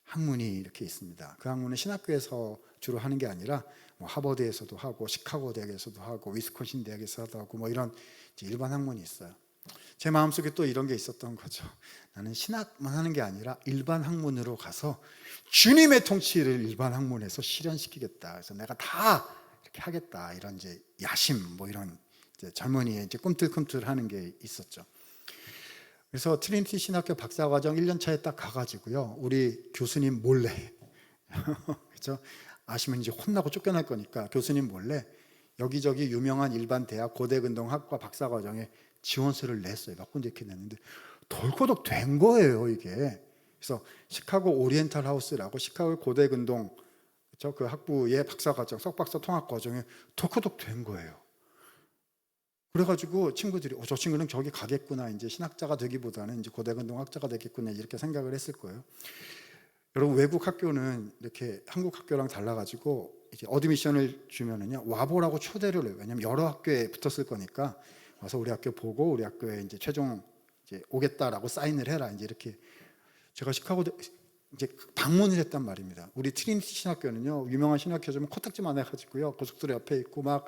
학문이 이렇게 있습니다. 그 학문은 신학교에서 주로 하는 게 아니라 뭐 하버드에서도 하고 시카고 대학에서도 하고 위스콘신 대학에서도 하고 뭐 이런 일반 학문이 있어요. 제 마음속에 또 이런 게 있었던 거죠. 나는 신학만 하는 게 아니라 일반 학문으로 가서 주님의 통치를 일반 학문에서 실현시키겠다. 그래서 내가 다 이렇게 하겠다. 이런 이제 야심, 뭐 이런 이제 젊은이의 이제 꿈틀꿈틀하는 게 있었죠. 그래서 트리니티 신학교 박사과정 1년 차에 딱 가가지고요, 우리 교수님 몰래 그렇죠? 아시면 이제 혼나고 쫓겨날 거니까 교수님 몰래 여기저기 유명한 일반 대학 고대근동학과 박사과정에 지원서를 냈어요. 몇 군데 이렇게 냈는데 덜커덕 된 거예요, 이게. 그래서 시카고 오리엔탈 하우스라고 시카고 고대근동, 그렇죠? 그 학부의 박사과정, 석박사 통합과정에 덜커덕 된 거예요. 그래가지고 친구들이 저 친구는 저기 가겠구나, 이제 신학자가 되기보다는 이제 고대근동 학자가 되겠구나, 이렇게 생각을 했을 거예요. 여러분, 외국 학교는 이렇게 한국 학교랑 달라가지고 이제 어드미션을 주면은요, 와보라고 초대를 해요. 왜냐면 여러 학교에 붙었을 거니까 와서 우리 학교 보고 우리 학교에 이제 최종 이제 오겠다라고 사인을 해라. 이제 이렇게 제가 시카고 이제 방문을 했단 말입니다. 우리 트리니티 신학교는요, 유명한 신학교지만 코딱지만 해가지고요, 고속도로 옆에 있고 막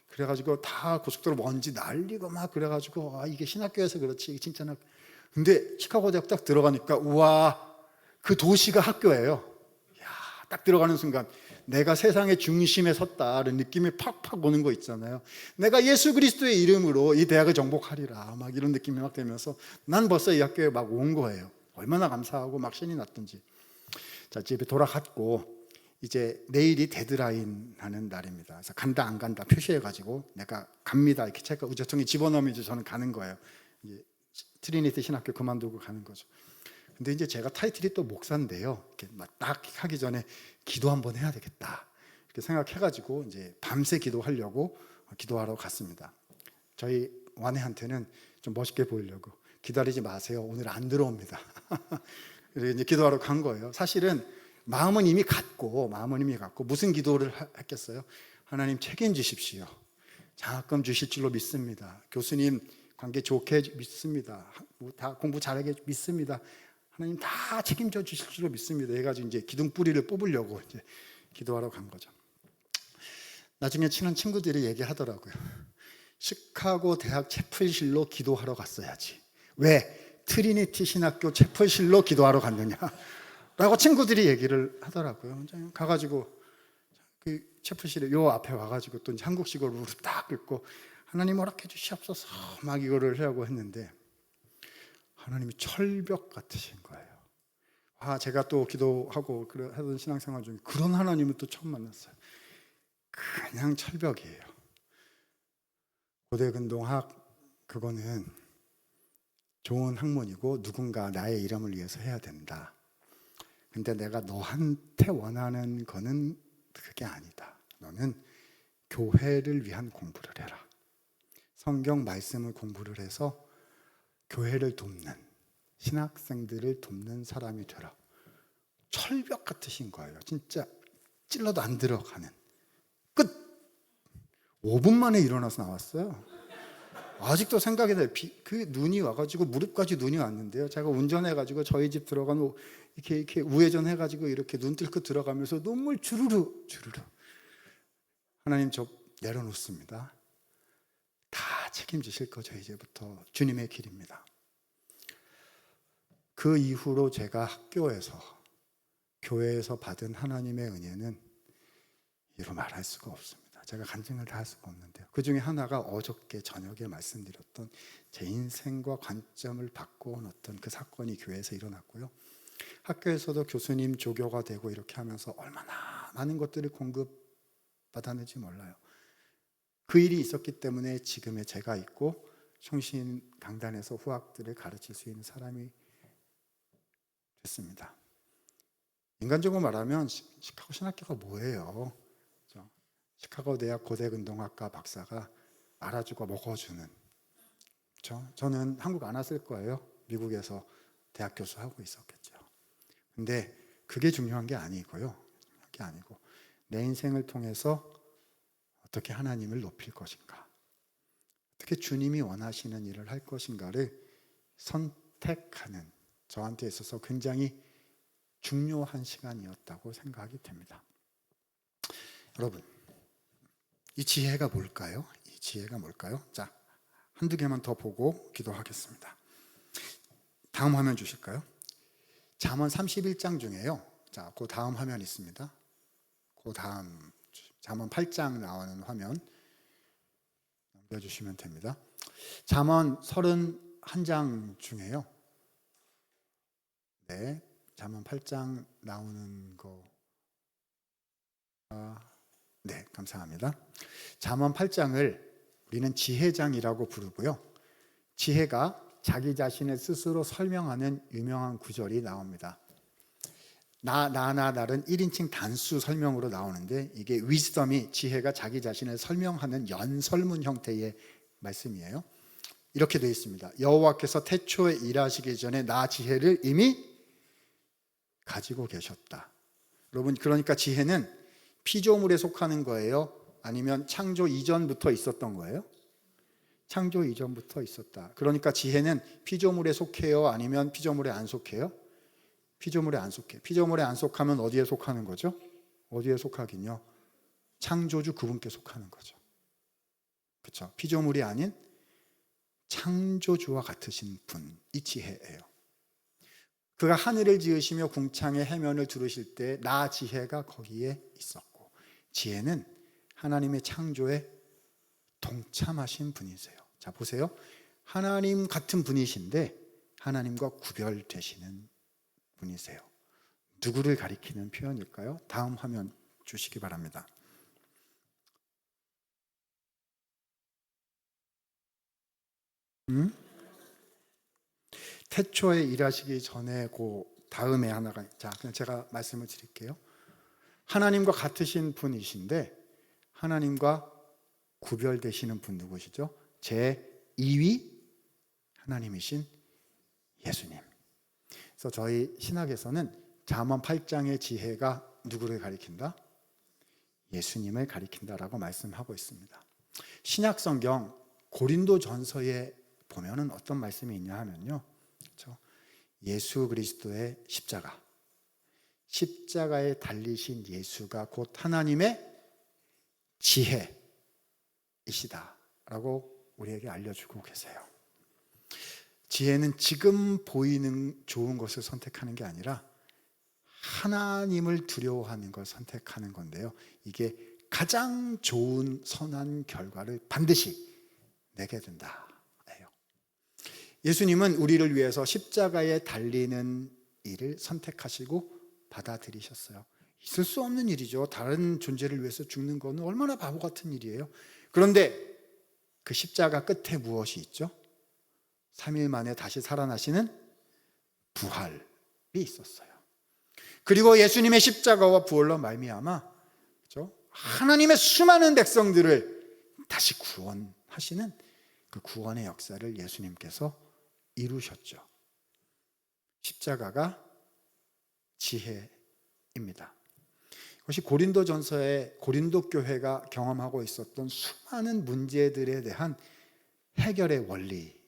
그래가지고 다 고속도로 먼지 날리고 막 그래가지고 이게 신학교여서 그렇지 이게 진짜는. 근데 시카고 대학 딱 들어가니까 우와, 그 도시가 학교예요. 야, 딱 들어가는 순간 내가 세상의 중심에 섰다는 느낌이 팍팍 오는 거 있잖아요. 내가 예수 그리스도의 이름으로 이 대학을 정복하리라 막 이런 느낌이 막 들면서 난 벌써 이 학교에 막 온 거예요. 얼마나 감사하고 막 신이 났던지. 자, 집에 돌아갔고 이제 내일이 데드라인 하는 날입니다. 그래서 간다 안 간다 표시해가지고 내가 갑니다 이렇게 체크 우체통에 집어넣으면 이제 저는 가는 거예요. 이제 트리니티 신학교 그만두고 가는 거죠. 근데 이제 제가 타이틀이 또 목사인데요. 이렇게 막 딱 하기 전에 기도 한번 해야 되겠다 이렇게 생각해가지고 이제 밤새 기도하려고 기도하러 갔습니다. 저희 와내한테는 좀 멋있게 보이려고 기다리지 마세요. 오늘 안 들어옵니다. 그래서 이제 기도하러 간 거예요. 사실은 마음은 이미 갔고 무슨 기도를 했겠어요? 하나님 책임지십시오. 장학금 주실 줄로 믿습니다. 교수님 관계 좋게 믿습니다. 다 공부 잘하게 믿습니다. 하나님 다 책임져 주실 줄로 믿습니다. 해가지고 이제 기둥뿌리를 뽑으려고 이제 기도하러 간 거죠. 나중에 친한 친구들이 얘기하더라고요. 시카고 대학 채플실로 기도하러 갔어야지. 왜? 트리니티 신학교 채플실로 기도하러 갔느냐? 라고 친구들이 얘기를 하더라고요. 가가지고 그 채플실에 요 앞에 와가지고 또 이제 한국식으로 무릎 딱 꿇고 하나님 허락해 주시옵소서 막 이거를 하려고 했는데 하나님이 철벽 같으신 거예요. 제가 또 기도하고 하던 신앙생활 중에 그런 하나님은 또 처음 만났어요. 그냥 철벽이에요. 고대근동학 그거는 좋은 학문이고 누군가 나의 이름을 위해서 해야 된다. 근데 내가 너한테 원하는 거는 그게 아니다. 너는 교회를 위한 공부를 해라. 성경 말씀을 공부를 해서 교회를 돕는 신학생들을 돕는 사람이 되라. 철벽 같으신 거예요. 진짜 찔러도 안 들어가는. 끝. 5분 만에 일어나서 나왔어요. 아직도 생각이 나요. 그 눈이 와가지고 무릎까지 눈이 왔는데요. 제가 운전해가지고 저희 집 들어가는 이렇게 우회전 해가지고 이렇게 눈 뜰고 들어가면서 눈물 주르르. 하나님 저 내려놓습니다. 다 책임지실 거죠. 이제부터 주님의 길입니다. 그 이후로 제가 학교에서 교회에서 받은 하나님의 은혜는 이루 말할 수가 없습니다. 제가 간증을 다 할 수가 없는데요. 그 중에 하나가 어저께 저녁에 말씀드렸던 제 인생과 관점을 바꿔온 어떤 그 사건이 교회에서 일어났고요. 학교에서도 교수님 조교가 되고 이렇게 하면서 얼마나 많은 것들을 공급받았는지 몰라요. 그 일이 있었기 때문에 지금의 제가 있고 청신 강단에서 후학들을 가르칠 수 있는 사람이 됐습니다. 인간적으로 말하면 시카고 신학교가 뭐예요? 시카고 대학 고대근동학과 박사가 알아주고 먹어주는. 저는 한국 안 왔을 거예요. 미국에서 대학 교수 하고 있었겠죠. 근데 그게 중요한 게 아니고요. 그게 아니고 내 인생을 통해서 어떻게 하나님을 높일 것인가, 어떻게 주님이 원하시는 일을 할 것인가를 선택하는 저한테 있어서 굉장히 중요한 시간이었다고 생각이 됩니다. 여러분, 이 지혜가 뭘까요? 이 지혜가 뭘까요? 자, 한두 개만 더 보고 기도하겠습니다. 다음 화면 주실까요? 잠언 31장 중에요. 자, 그 다음 화면 있습니다. 그 다음 잠언 8장 나오는 화면 넘겨주시면 됩니다. 잠언 31장 중에요. 네, 잠언 8장 나오는 거. 네, 감사합니다. 잠언 8장을 우리는 지혜장이라고 부르고요. 지혜가 자기 자신을 스스로 설명하는 유명한 구절이 나옵니다. 나는 1인칭 단수 설명으로 나오는데 이게 위즈덤이 지혜가 자기 자신을 설명하는 연설문 형태의 말씀이에요. 이렇게 되어 있습니다. 여호와께서 태초에 일하시기 전에 나 지혜를 이미 가지고 계셨다. 여러분, 그러니까 지혜는 피조물에 속하는 거예요? 아니면 창조 이전부터 있었던 거예요? 창조 이전부터 있었다. 그러니까 지혜는 피조물에 속해요? 아니면 피조물에 안 속해요? 피조물에 안 속해. 피조물에 안 속하면 어디에 속하는 거죠? 어디에 속하긴요? 창조주 그분께 속하는 거죠. 그렇죠? 피조물이 아닌 창조주와 같으신 분이 지혜예요. 그가 하늘을 지으시며 궁창의 해면을 두르실 때 나 지혜가 거기에 있었고, 지혜는 하나님의 창조에 동참하신 분이세요. 자, 보세요. 하나님 같은 분이신데 하나님과 구별되시는 분이세요. 누구를 가리키는 표현일까요? 다음 화면 주시기 바랍니다. 태초에 일하시기 전에 그 다음에 하나가, 자, 그냥 제가 말씀을 드릴게요. 하나님과 같으신 분이신데 하나님과 구별되시는 분 누구시죠? 제 2위 하나님이신 예수님. 그래서 저희 신학에서는 잠언 8장의 지혜가 누구를 가리킨다? 예수님을 가리킨다라고 말씀하고 있습니다. 신약 성경 고린도전서에 보면은 어떤 말씀이 있냐 하면요, 그렇죠? 예수 그리스도의 십자가에 달리신 예수가 곧 하나님의 지혜이시다라고 우리에게 알려주고 계세요. 지혜는 지금 보이는 좋은 것을 선택하는 게 아니라 하나님을 두려워하는 걸 선택하는 건데요, 이게 가장 좋은 선한 결과를 반드시 내게 된다. 예수님은 우리를 위해서 십자가에 달리는 일을 선택하시고 받아들이셨어요. 있을 수 없는 일이죠. 다른 존재를 위해서 죽는 것은 얼마나 바보 같은 일이에요. 그런데 그 십자가 끝에 무엇이 있죠? 3일 만에 다시 살아나시는 부활이 있었어요. 그리고 예수님의 십자가와 부활로 말미암아, 그렇죠? 하나님의 수많은 백성들을 다시 구원하시는 그 구원의 역사를 예수님께서 이루셨죠. 십자가가 지혜입니다. 이것이 고린도전서에 고린도 교회가 경험하고 있었던 수많은 문제들에 대한 해결의 원리지요.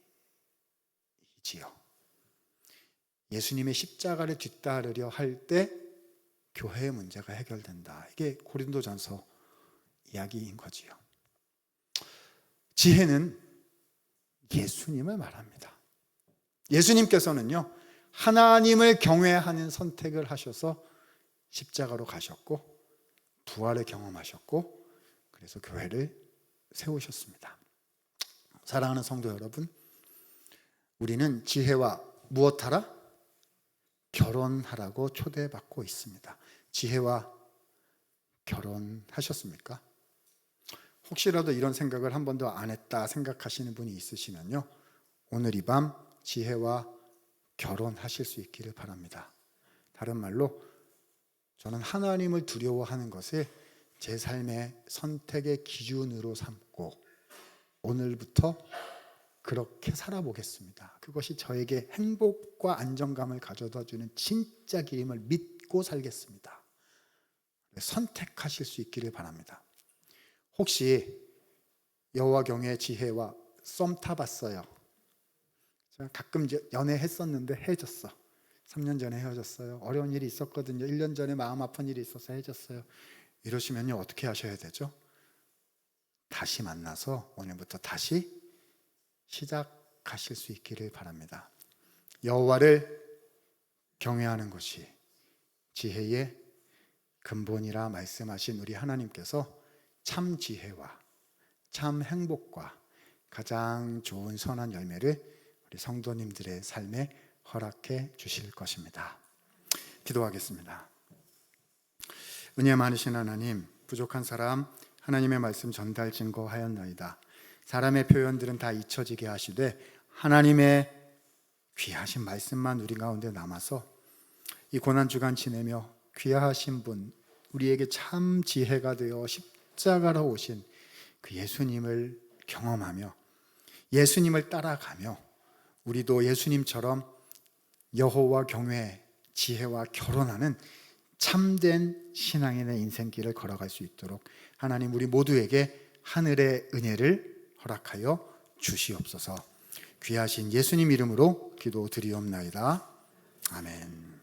예수님의 십자가를 뒤따르려 할 때 교회의 문제가 해결된다. 이게 고린도전서 이야기인 거지요. 지혜는 예수님을 말합니다. 예수님께서는요, 하나님을 경외하는 선택을 하셔서 십자가로 가셨고 부활을 경험하셨고, 그래서 교회를 세우셨습니다. 사랑하는 성도 여러분, 우리는 지혜와 무엇하라? 결혼하라고 초대받고 있습니다. 지혜와 결혼하셨습니까? 혹시라도 이런 생각을 한 번도 안 했다 생각하시는 분이 있으시면요, 오늘 이 밤 지혜와 결혼하실 수 있기를 바랍니다. 다른 말로 저는 하나님을 두려워하는 것을 제 삶의 선택의 기준으로 삼고 오늘부터 그렇게 살아보겠습니다. 그것이 저에게 행복과 안정감을 가져다 주는 진짜 길임을 믿고 살겠습니다. 선택하실 수 있기를 바랍니다. 혹시 여호와 경외의 지혜와 썸 타봤어요? 가끔 연애했었는데 헤어졌어. 3년 전에 헤어졌어요. 어려운 일이 있었거든요. 1년 전에 마음 아픈 일이 있어서 헤어졌어요. 이러시면요, 어떻게 하셔야 되죠? 다시 만나서 오늘부터 다시 시작하실 수 있기를 바랍니다. 여호와를 경외하는 것이 지혜의 근본이라 말씀하신 우리 하나님께서 참 지혜와 참 행복과 가장 좋은 선한 열매를 우리 성도님들의 삶에 허락해 주실 것입니다. 기도하겠습니다. 은혜 많으신 하나님, 부족한 사람 하나님의 말씀 전달 증거하였나이다. 사람의 표현들은 다 잊혀지게 하시되 하나님의 귀하신 말씀만 우리 가운데 남아서 이 고난주간 지내며 귀하신 분, 우리에게 참 지혜가 되어 십자가로 오신 그 예수님을 경험하며 예수님을 따라가며 우리도 예수님처럼 여호와 경외 지혜와 결혼하는 참된 신앙인의 인생길을 걸어갈 수 있도록 하나님 우리 모두에게 하늘의 은혜를 허락하여 주시옵소서. 귀하신 예수님 이름으로 기도드리옵나이다. 아멘.